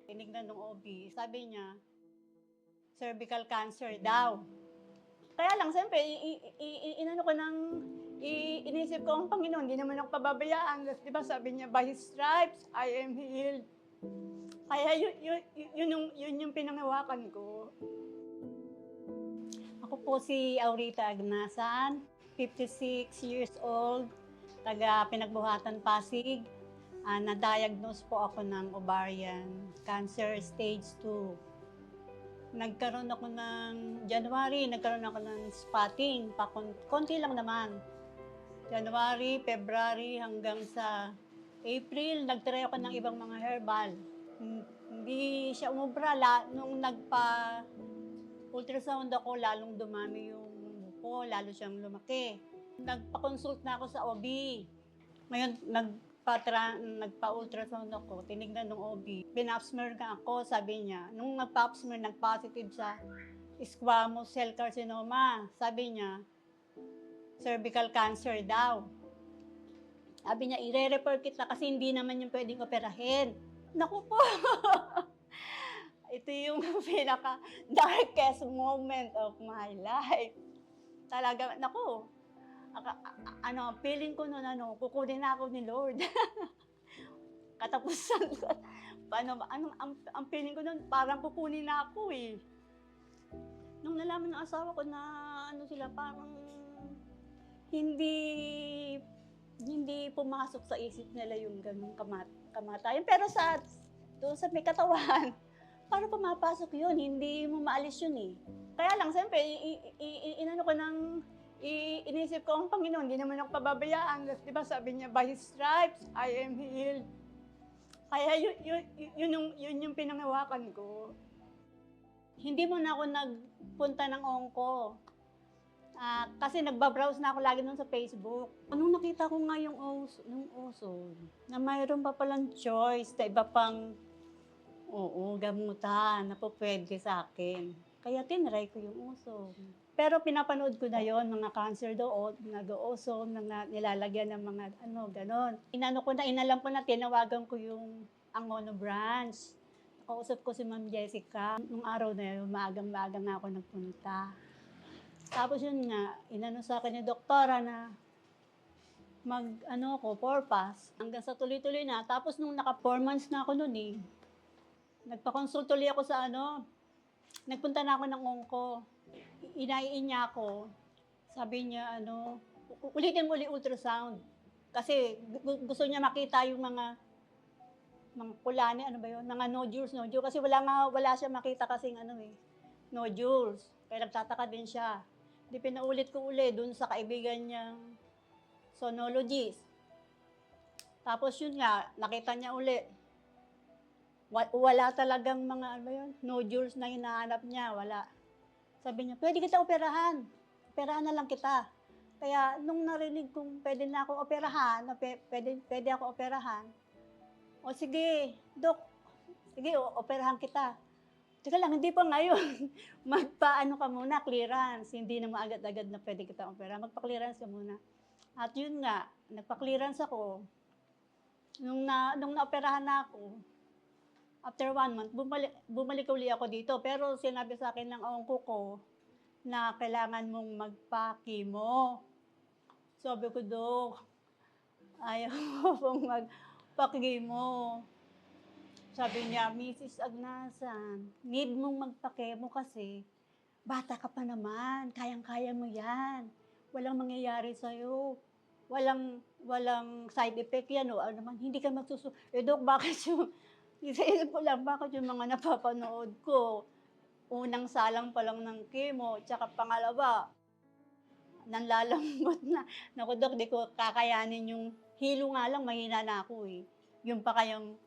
H: Tinignan ng OB. Sabi niya, cervical cancer daw. Kaya lang, siyempre, inano ko ng, inisip ko, ang Panginoon, hindi naman ako pababayaan. Di ba sabi niya, by His stripes, I am healed. Kaya yun yung pinangawakan ko. Ako po si Aurita Agnasan, 56 years old, taga Pinagbuhatan, Pasig. Na-diagnose po ako ng ovarian cancer stage 2. Nagkaroon ako ng January, nagkaroon ako ng spotting, konti lang naman. January, February, hanggang sa April, nagtry ako ng ibang mga herbal. Hindi siya umubra. Nung nagpa-ultrasound ako, lalong dumami yung buko, lalo siyang lumaki. Nagpa-consult na ako sa OB. Ngayon, nagpa-ultrasound ako, tinignan ng OB. Pina-pap-smear nga ako, sabi niya. Nung nagpa-pap-smear, nag-positive sa squamous cell carcinoma. Sabi niya, cervical cancer daw. Sabi niya, i-refer kita kasi hindi naman yung pwedeng operahin. Naku po! Ito yung pinaka-darkest moment of my life. Talaga, naku! Feeling ko noon, kukunin na ako ni Lord. Katapusan ko. Ang feeling ko noon, parang kukunin na ako eh. Nung nalaman ng asawa ko na sila, parang hindi pumasok sa isip nila yung ganung kamatayan. Pero doon sa may katawan, parang pumapasok yun, hindi mo maalis yun eh. Kaya lang, siyempre, inano ko ng, inisip ko, ang Panginoon, hindi naman ako pababayaan. Di ba sabi niya, by His stripes, I am healed. Kaya yun yung pinangawakan ko. Hindi mo na ako nagpunta ng onko. Kasi nagbabrowse na ako lagi nun sa Facebook. Nung nakita ko nga yung ozone, na mayroon pa palang choice na iba pang gamutan na po pwede sa akin. Kaya tinry ko yung ozone. Pero pinapanood ko na yon, mga cancer nag-ozone, nilalagyan ng mga ganon. Inalam ko na, tinawagan ko yung Angono branch. Nakausap ko si Ma'am Jessica. Nung araw na yun, maagang-maaga nga ako nagpunta. Tapos yun nga, inano sa akin ni doktora na purpose. Hanggang sa tuloy-tuloy na. Tapos nung naka 4 months na ako nun eh, nagpa-consult tuloy ako sa nagpunta na ako ng onko. Inaiin niya ako. Sabi niya, ulitin mo ulit ultrasound. Kasi gusto niya makita yung mga kulani, mga nodules. Kasi wala siya makita kasing nodules. Kaya nagtataka din siya. Di pinaulit ko uli dun sa kaibigan niyang sonologist. Tapos yun nga, nakita niya uli. Wala talagang mga nodules na hinahanap niya, wala. Sabi niya, pwede kita operahan. Operahan na lang kita. Kaya nung narinig kong pwede na ako operahan, pwede ako operahan, o sige, Dok, sige, operahan kita. Teka lang, hindi pa ngayon. Magpaano ka muna, clearance. Hindi naman agad-agad na pwede kita operahan. Magpa-clearance ka muna. At yun nga, nagpa-clearance ako. Nung na-operahan na ako, After 1 month, bumalik uli ako dito. Pero sinabi sa akin ng ongko ko na kailangan mong magpa-chemo. Sabi ko, Dok, ayaw ko pong magpa-chemo. Sabi niya, Mrs. Agnasan, need mong magpa-chemo kasi bata ka pa naman, kayang-kaya mo yan. Walang mangyayari sa'yo. Walang side effect yan o ano naman, hindi ka Dok, bakit yung, isip ko lang, bakit yung mga napapanood ko, unang salang pa lang ng chemo, tsaka pangalawa, nanlalambot na. Naku, Dok, di ko kakayanin yung hilo nga lang, mahina na ako eh. Yung pa kayong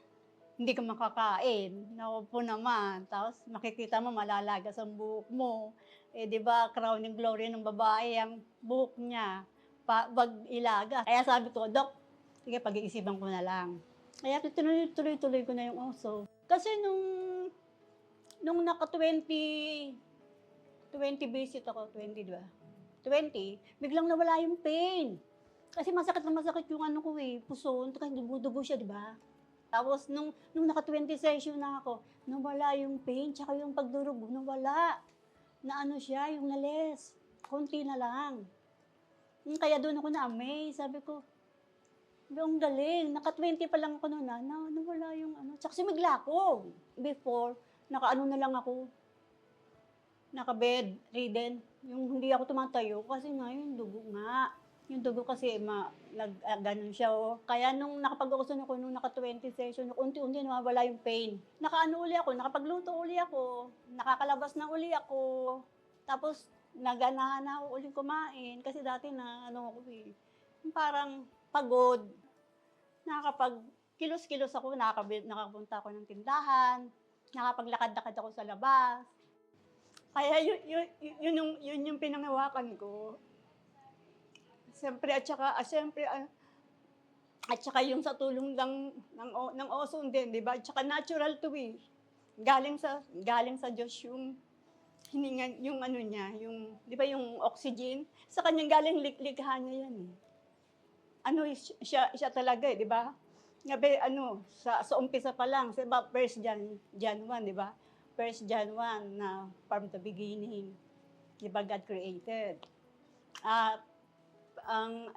H: hindi ka makakain. Naku po naman. Tapos makikita mo, malalagas ang buhok mo. Eh, di ba, crowning glory ng babae ang buhok niya. Wag ilaga. Kaya sabi ko, Dok, sige, pag-iisipan ko na lang. Kaya tuloy-tuloy ko na yung oso. Kasi nung naka-20 visit ako, 20, di ba? 20, biglang nawala yung pain. Kasi masakit na masakit yung ano ko eh, puso, kasi dugo siya, di ba? Tapos nung naka-20 session na ako, nawala yung pain, tsaka yung pagdurugo, nawala. Na ano siya, yung nalis. Konti na lang. Kaya doon ako na-amaze. Sabi ko, ang galing. Naka-20 pa lang ako noon na nawala yung ano. Tsaka sumigla ako. Before, naka-ano na lang ako. Naka-bed, ridden. Yung hindi ako tumatayo kasi nga yung dugo nga. Yung dugo kasi ganun siya. Oh. Kaya nung nakapag-uso ako, nung naka-20 session, unti-unti nawawala yung pain. Naka-ano uli ako, nakapagluto uli ako, nakakalabas na uli ako. Tapos, naganahan na ako uling kumain. Kasi dati na, ano ako eh, parang pagod. Kilos-kilos ako, nakapunta ako ng tindahan, nakapaglakad-lakad ako sa labas. Kaya yun yung pinangawakan ko. Siyempre, at saka yung sa tulong ng oso din, di ba? At saka natural to eh. Galing sa Diyos yung hininga, yung ano niya, yung, di ba yung oxygen? Sa kanyang galing likha niya yan eh. Ano, siya talaga eh, di ba? Ngabe, sa umpisa pa lang, diba, 1 John 1, di ba? 1 John 1 na from the beginning, di ba God created? At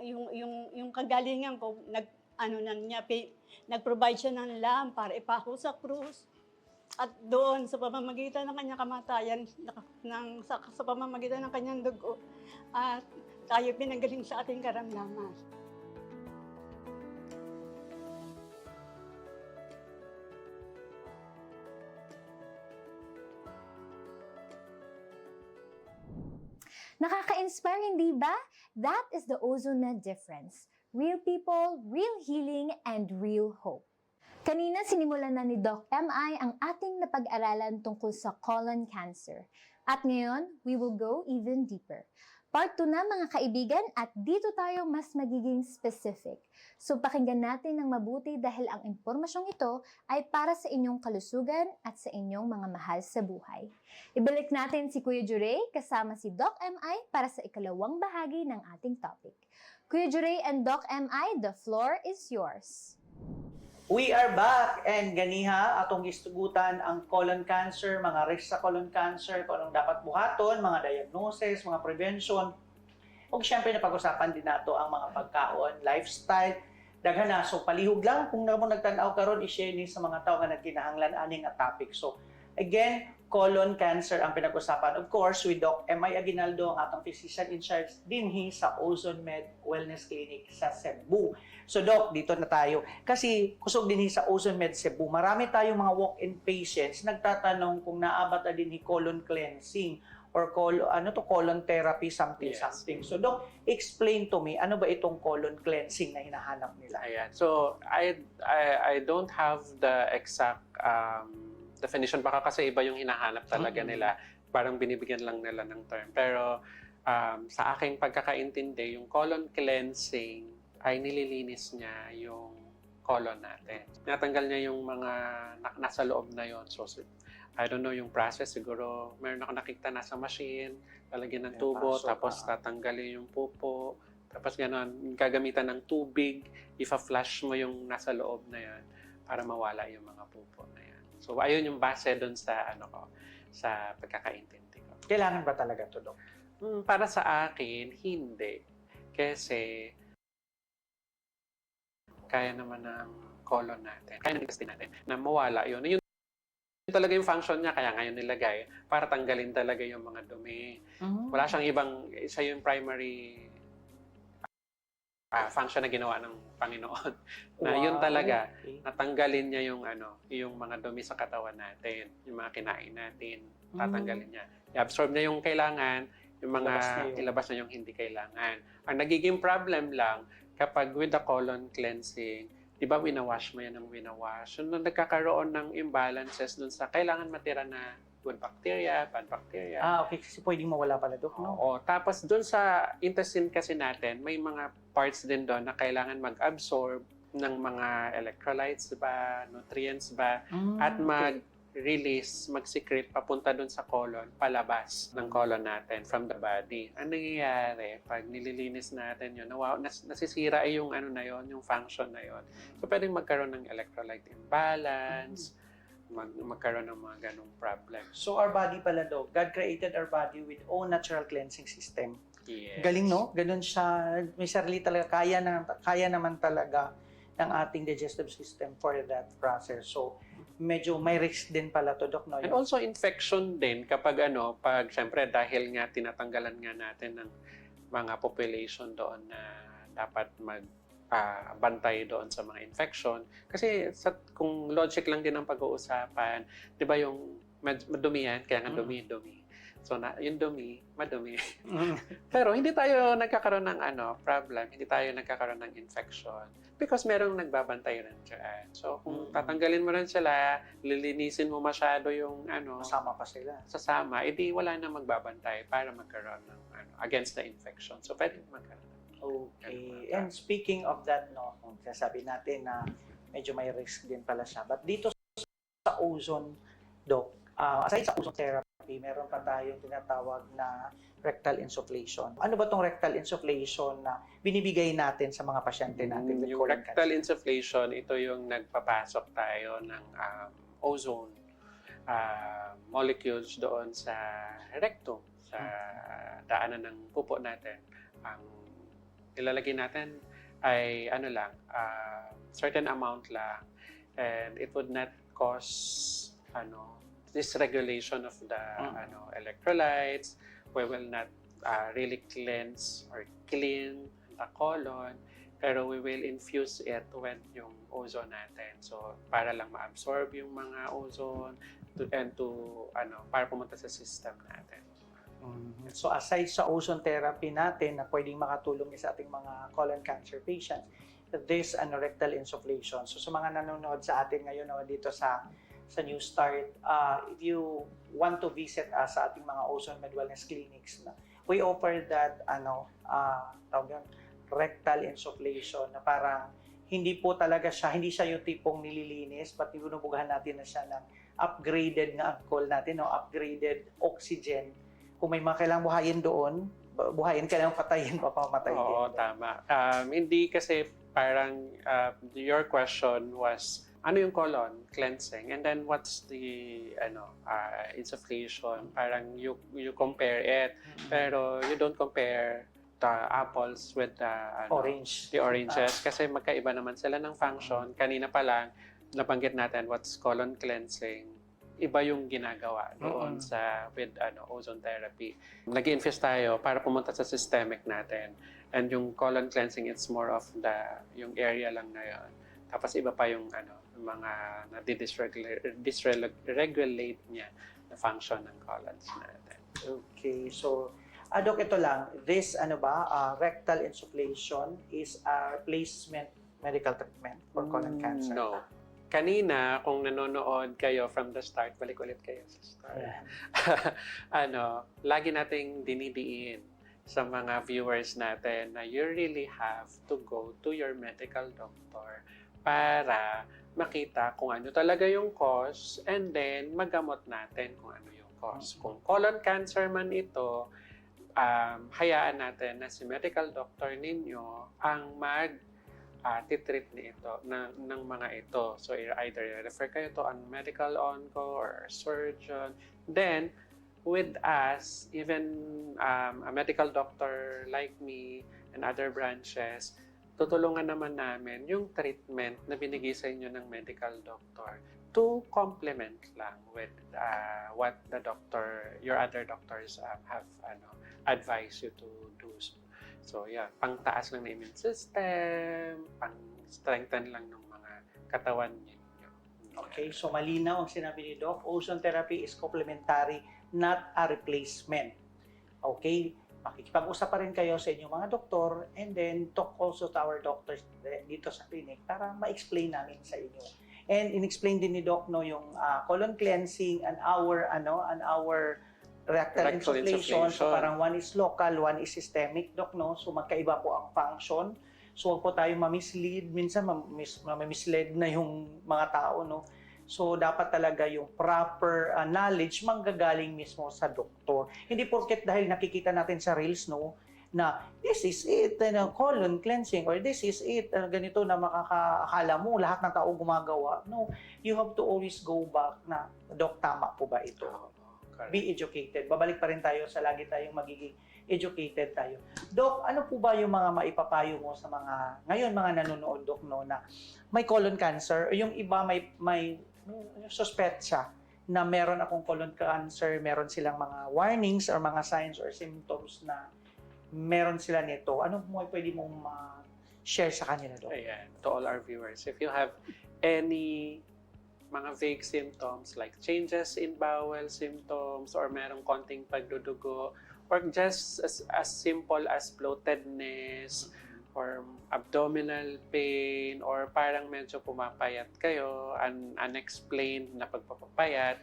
H: yung kagalingan ko, nag-provide siya ng lamb para ipako sa krus. At doon, sa pamamagitan ng kanyang kamatayan, sa pamamagitan ng kanyang dugo, at tayo pinagaling sa ating karamdaman.
B: Nakaka-inspire, hindi ba? That is the OzoMed difference. Real people, real healing, and real hope. Kanina sinimulan na ni Doc MI ang ating napag-aralan tungkol sa colon cancer. At ngayon, we will go even deeper. Part 2 na mga kaibigan at dito tayo mas magiging specific. So pakinggan natin ng mabuti dahil ang impormasyong ito ay para sa inyong kalusugan at sa inyong mga mahal sa buhay. Ibalik natin si Kuya Juray kasama si Doc MI para sa ikalawang bahagi ng ating topic. Kuya Juray and Doc MI, the floor is yours.
C: We are back and ganiha atong gistugutan ang colon cancer, mga risk sa colon cancer, kung anong dapat buhaton, mga diagnosis, mga prevention. O syempre napag-usapan din nato ang mga pagkaon, lifestyle, daghan na. So palihog lang kung mo nagtan-aw karon i-share ni sa mga tao nga nagkinahanglan aning nga topic. So again, colon cancer ang pinag-usapan. Of course, with Doc MI Aguinaldo, ang atong physician in charge dinhi sa OzoMed Wellness Clinic sa Cebu. So Doc, dito na tayo. Kasi kusog dinhi sa OzoMed Cebu, marami tayong mga walk-in patients nagtatanong kung naabot na dinhi colon cleansing or colon therapy something. So Doc, explain to me, ano ba itong colon cleansing na hinahanap nila?
F: Ayan. So I don't have the exact definition, baka kasi iba yung hinahanap talaga nila, parang binibigyan lang nila ng term. Pero sa aking pagkakaintindi, yung colon cleansing ay nililinis niya yung colon natin. Natanggal niya yung mga nasa loob na yon. So I don't know yung process, siguro meron ako nakita nasa machine, lalagyan ng tubo, tapos tatanggalin yung pupo, tapos gano'n, gagamitan ng tubig, ifa-flush mo yung nasa loob na yan para mawala yung mga pupo na yan. So ayun yung base doon sa sa pagkakaintindi ko.
C: Kailangan ba talaga to, Dok?
F: Para sa akin, hindi. Kasi kaya naman ng colon natin, kaya ng intestine natin na mawala yun. Yun talaga yung function niya, kaya ngayon nilagay para tanggalin talaga yung mga dumi. Wala siyang ibang, isa yung primary function na ginawa ng Panginoon. Na yun talaga,
C: Okay.
F: natanggalin niya yung mga dumi sa katawan natin, yung mga kinain natin, tatanggalin niya. I-absorb niya yung kailangan, yung mga ilabas na yung hindi kailangan. Ang nagiging problem lang, kapag with the colon cleansing, di ba winawash mo yan ng winawash? So, nagkakaroon ng imbalances dun sa kailangan matira na good bacteria, bad bacteria.
C: Okay. Kasi pwedeng mawala pala, Dok, no?
F: Oo. Tapos doon sa intestine kasi natin, may mga parts din doon na kailangan mag-absorb ng mga electrolytes ba, nutrients ba, at mag-release, mag-secrete papunta doon sa colon, palabas ng colon natin from the body. Ang nangyayari, pag nililinis natin yun, nasisira yung yung function na yun. So, pwedeng magkaroon ng electrolyte imbalance, magkaroon ng mga ganong problem.
C: So our body pala, Dok, God created our body with own natural cleansing system.
F: Yes.
C: Galing, no? Ganun siya. May sarili talaga. Kaya naman talaga ng ating digestive system for that process. So, medyo may risk din pala to, Dok, no?
F: And also infection din kapag pag syempre dahil nga tinatanggalan nga natin ng mga population doon na dapat bantay doon sa mga infection. Kasi kung logic lang din ang pag-uusapan, 'di ba yung madumi yan, kaya nga dumi-dumi. So yung dumi, madumi. Pero hindi tayo nagkakaroon ng problem, hindi tayo nagkakaroon ng infection because merong nagbabantay rin dyan. So kung tatanggalin mo rin sila, lilinisin mo masyado yung
C: Masama pa sila.
F: sasama, edi wala na magbabantay para magkaroon ng against the infection. So pwede magkaroon.
C: Okay. And speaking of that, no, kung sasabi natin na medyo may risk din pala siya. But dito sa ozone, Dok, aside sa ozone therapy, meron pa tayong tinatawag na rectal insufflation. Ano ba tong rectal insufflation na binibigay natin sa mga pasyente natin with
F: Yung
C: colon
F: rectal
C: cancer?
F: insufflation, ito yung nagpapasok tayo ng ozone molecules doon sa rectum, sa daanan ng pupo natin. Ang ilalagay natin ay certain amount lang, and it would not cause dysregulation of the electrolytes. We will not really cleanse or clean the colon, pero we will infuse it with yung ozone natin. So para lang ma-absorb yung mga ozone para pumunta sa system natin.
C: So aside sa ozone therapy natin na pwedeng makatulong sa ating mga colon cancer patients, this rectal insufflation. So sa mga nanonood sa atin ngayon dito sa New Start, if you want to visit us sa ating mga Ozone Med Wellness clinics, we offer that rectal insufflation na parang hindi siya yung tipong nililinis, but binubugahan natin na siya ng upgraded na alcohol natin, upgraded oxygen. Kung may mga kailangang buhayin doon, buhayin, kailangang patayin, papamatay din.
F: Oo, tama. Hindi kasi parang your question was, ano yung colon cleansing? And then what's the insufflation? Parang you compare it, pero you don't compare the apples with the oranges kasi magkaiba naman sila ng function. Kanina pa lang nabanggit natin what's colon cleansing. Iba yung ginagawa doon with ozone therapy. Nag-infuse tayo para pumunta sa systemic natin. And yung colon cleansing, it's more of yung area lang na yun. Tapos iba pa yung mga na-dysregulate niya na function ng colons natin.
C: Okay, so Dok, ito lang, this rectal insufflation is a replacement medical treatment for colon cancer.
F: No. Kanina, kung nanonood kayo from the start, balik ulit kayo sa start. Lagi nating dinidiin sa mga viewers natin na you really have to go to your medical doctor para makita kung ano talaga yung cause and then magamot natin kung ano yung cause. Kung colon cancer man ito, hayaan natin na si medical doctor ninyo ang titreat ni ito ng mga ito. So either refer kayo to a medical onco or a surgeon. Then with us, even a medical doctor like me and other branches, tutulungan naman namin yung treatment na binigay sa inyo ng medical doctor to complement lang with what your other doctors have advised you to do. So yeah, pangtaas lang ng immune system, pang-strengthen lang ng mga katawan ninyo.
C: Okay, so malinaw ang sinabi ni Doc. Ozone therapy is complementary, not a replacement. Okay, makikipag-usap pa rin kayo sa inyong mga doktor and then talk also to our doctors dito sa clinic para ma-explain namin sa inyo. And in-explain din ni Doc yung colon cleansing, an hour rectal insufflation. So parang one is local, one is systemic, Doc, no? So magkaiba po ang function. So huwag po tayong ma-mislead. Minsan ma-mislead na yung mga tao, no? So dapat talaga yung proper knowledge manggagaling mismo sa doktor. Hindi porket dahil nakikita natin sa reels, no, na this is it, colon cleansing, or this is it, ganito na makakaakala mo lahat ng tao gumagawa. No, you have to always go back na, Doc, tama po ba ito? Be educated. Babalik pa rin tayo sa lagi tayong magiging educated tayo. Doc, ano po ba yung mga maipapayo mo sa ngayon mga nanonood, Doc, no, na may colon cancer, o yung iba may suspetsa na meron akong colon cancer, meron silang mga warnings or mga signs or symptoms na meron sila nito. Ano mo pwede mong share sa kanila, Doc?
F: Ayan, to all our viewers, if you have any mga vague symptoms like changes in bowel symptoms or merong konting pagdudugo or just as simple as bloatedness or abdominal pain or parang medyo pumapayat kayo, unexplained na pagpapapayat,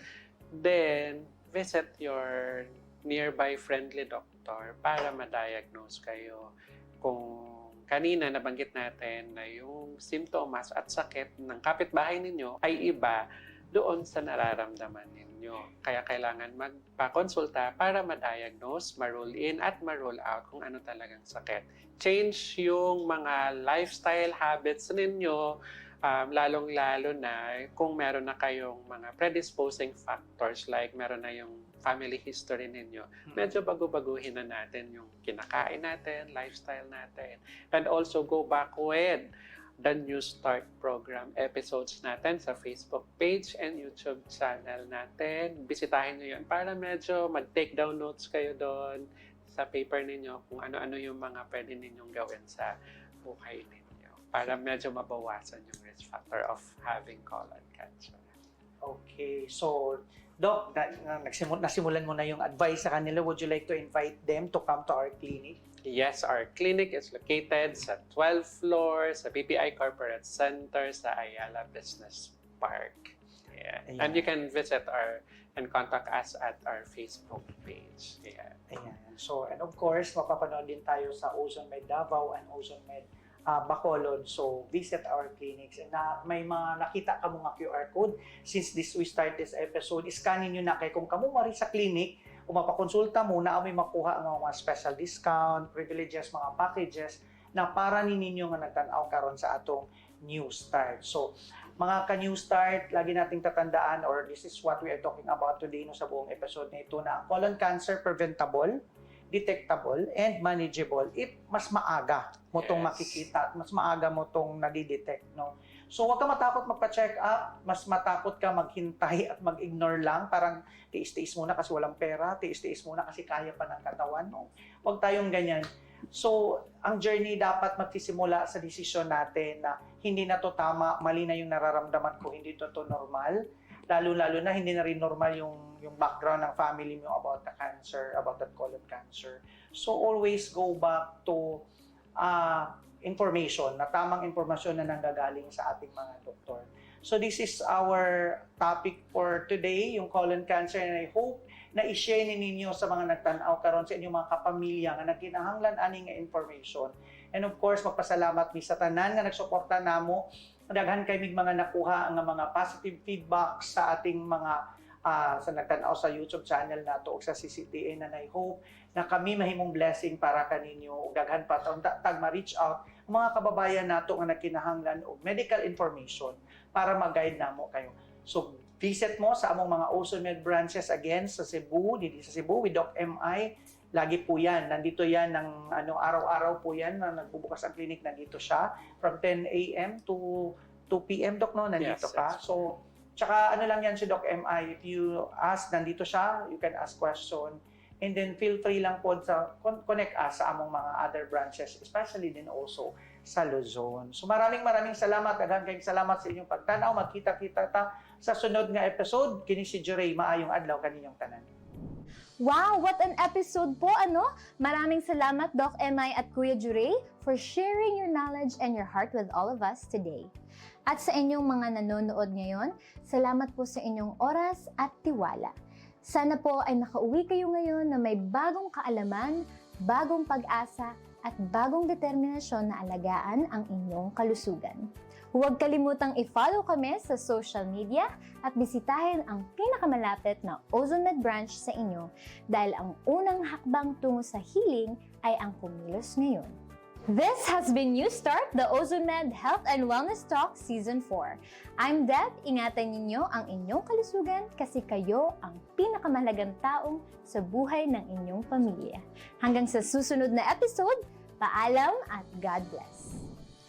F: then visit your nearby friendly doctor para ma-diagnose kayo. Kung kanina nabanggit natin na yung simptomas at sakit ng kapitbahay ninyo ay iba doon sa nararamdaman ninyo. Kaya kailangan magpa-konsulta para ma-diagnose, ma-rule in at ma-rule out kung ano talagang sakit. Change yung mga lifestyle habits ninyo, lalong-lalo na kung meron na kayong mga predisposing factors like meron na yung family history ninyo, medyo bago-baguhin na natin yung kinakain natin, lifestyle natin. And also go back with the New Start program episodes natin sa Facebook page and YouTube channel natin. Bisitahin nyo yun para medyo mag-take down notes kayo doon sa paper ninyo kung ano-ano yung mga pwede ninyong gawin sa buhay ninyo para medyo mabawasan yung risk factor of having colon cancer.
C: Okay, so Doc, nasimulan mo na yung advice sa kanila. Would you like to invite them to come to our clinic?
F: Yes, our clinic is located sa 12th floor sa BPI Corporate Center sa Ayala Business Park. Yeah.
C: Ayan.
F: And you can visit and contact us at our Facebook page. Yeah.
C: Ayan. So, and of course, mapapanood din tayo sa Ozone Med Davao and Ozone Med Bacolod. So, visit our clinics. And may mga nakita ka mga QR code. Since we start this episode, scanin nyo na kay kung kamo mari sa clinic, kung mapakonsulta mo, na may makuha ang mga special discount, privileges, mga packages na para ninyo nga nagtanaw karon sa atong New Start. So, mga ka-New Start, lagi nating tatandaan, or this is what we are talking about today no, sa buong episode na ito, na colon cancer preventable, detectable, and manageable if mas maaga mo tong makikita at mas maaga mo tong nadidetect, no? So, huwag ka matakot magpa-check up, mas matakot ka maghintay at mag-ignore lang, parang tiis-tiis muna kasi walang pera, tiis-tiis muna kasi kaya pa ng katawan, no? Huwag tayong ganyan. So, ang journey dapat magsisimula sa desisyon natin na hindi na to tama, mali na yung nararamdaman ko, hindi to normal. Lalo-lalo na hindi na rin normal yung background ng family mo about the cancer, about that colon cancer. So always go back to information, na tamang informasyon na nanggagaling sa ating mga doktor. So this is our topic for today, yung colon cancer, and I hope na i-share ninyo sa mga nagtanaw karon sa inyong mga kapamilya nga nagkinahanglan ani nga information. And of course, magpasalamat mi sa tanan nga nagsuporta namo. Daghan kay mig mga nakuha ang mga positive feedback sa ating mga sa nagtanaw sa YouTube channel nato o sa CCTA, and I hope na kami mahimong blessing para kaninyo ug daghan pa taon tag ma-reach out ang mga kababayan nato nga nagkinahanglan og medical information para mag-guide namo kayo. So visit mo sa among mga OzoMed branches again sa Cebu, dito sa Cebu with Doc MI. Lagi po yan. Nandito yan ng araw-araw po yan na nagbubukas ang clinic. Nandito siya from 10 a.m. to 2 p.m. Doc, no? Nandito
F: Yes,
C: ka. So, tsaka ano lang yan si Doc MI. If you ask, nandito siya. You can ask question. And then feel free lang po sa connect us sa among mga other branches, especially din also sa Luzon. So maraming salamat. Daghang kayong salamat sa inyong pagtanaw. Magkita-kita ta sa sunod nga episode. Kini si Juray, maayong adlaw kaninyong tanan.
B: Wow, what an episode po, ano? Maraming salamat, Doc MI at Kuya Juray, for sharing your knowledge and your heart with all of us today. At sa inyong mga nanonood ngayon, salamat po sa inyong oras at tiwala. Sana po ay nakauwi kayo ngayon na may bagong kaalaman, bagong pag-asa, at bagong determinasyon na alagaan ang inyong kalusugan. Huwag kalimutang i-follow kami sa social media at bisitahin ang pinakamalapit na OzoMed branch sa inyo dahil ang unang hakbang tungo sa healing ay ang kumilos ngayon. This has been New Start, the OzoMed Health and Wellness Talk Season 4. I'm Deb, ingatan ninyo ang inyong kalusugan kasi kayo ang pinakamahalagang taong sa buhay ng inyong pamilya. Hanggang sa susunod na episode, paalam at God bless.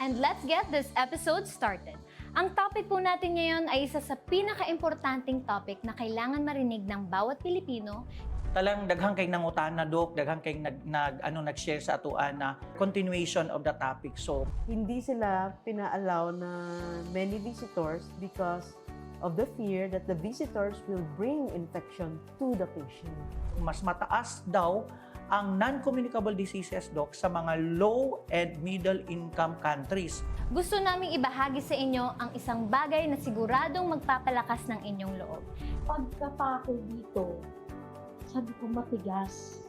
B: And let's get this episode started. Ang topic po natin ngayon ay isa sa pinaka-importanting topic na kailangan marinig ng bawat Pilipino.
C: Talang daghang kay nangutan na Doc, daghang kay nag-share sa atuan na continuation of the topic. So,
G: Hindi sila pina-allow na many visitors because of the fear that the visitors will bring infection to the patient.
C: mas mataas daw ang non-communicable diseases, Doc, sa mga low and middle income countries.
B: Gusto naming ibahagi sa inyo ang isang bagay na siguradong magpapalakas ng inyong loob.
I: Pagkapako dito, sabi ko matigas.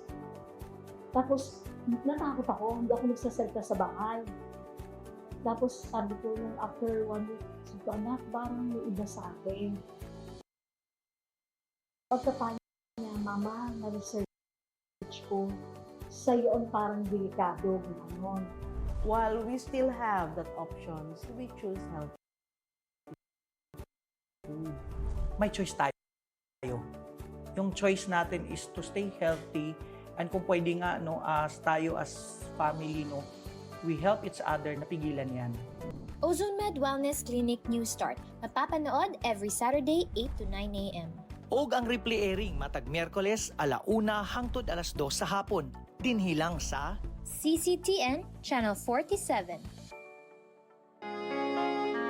I: Tapos natakot ako, hindi ako nagsasalita sa bahay. Tapos sabi ko nung after 1 week, sabi ko, anak, parang may iba sa akin. Pagkapanya niya, mama, na-research ko, sa'yo ang parang delikado, gano'n.
G: While we still have that options, we choose healthy food.
C: May choice tayo. Yung choice natin is to stay healthy, and kung pwede nga, no, as tayo as family, no, we help each other na pigilan yan.
B: OzoMed Wellness Clinic New Start. Mapapanood every Saturday 8 to 9 a.m.
J: Og ang replay airing matag Miyerkules 1:00 hangtod 2:00 sa hapon. Dinhi lang sa
B: CCTN Channel 47.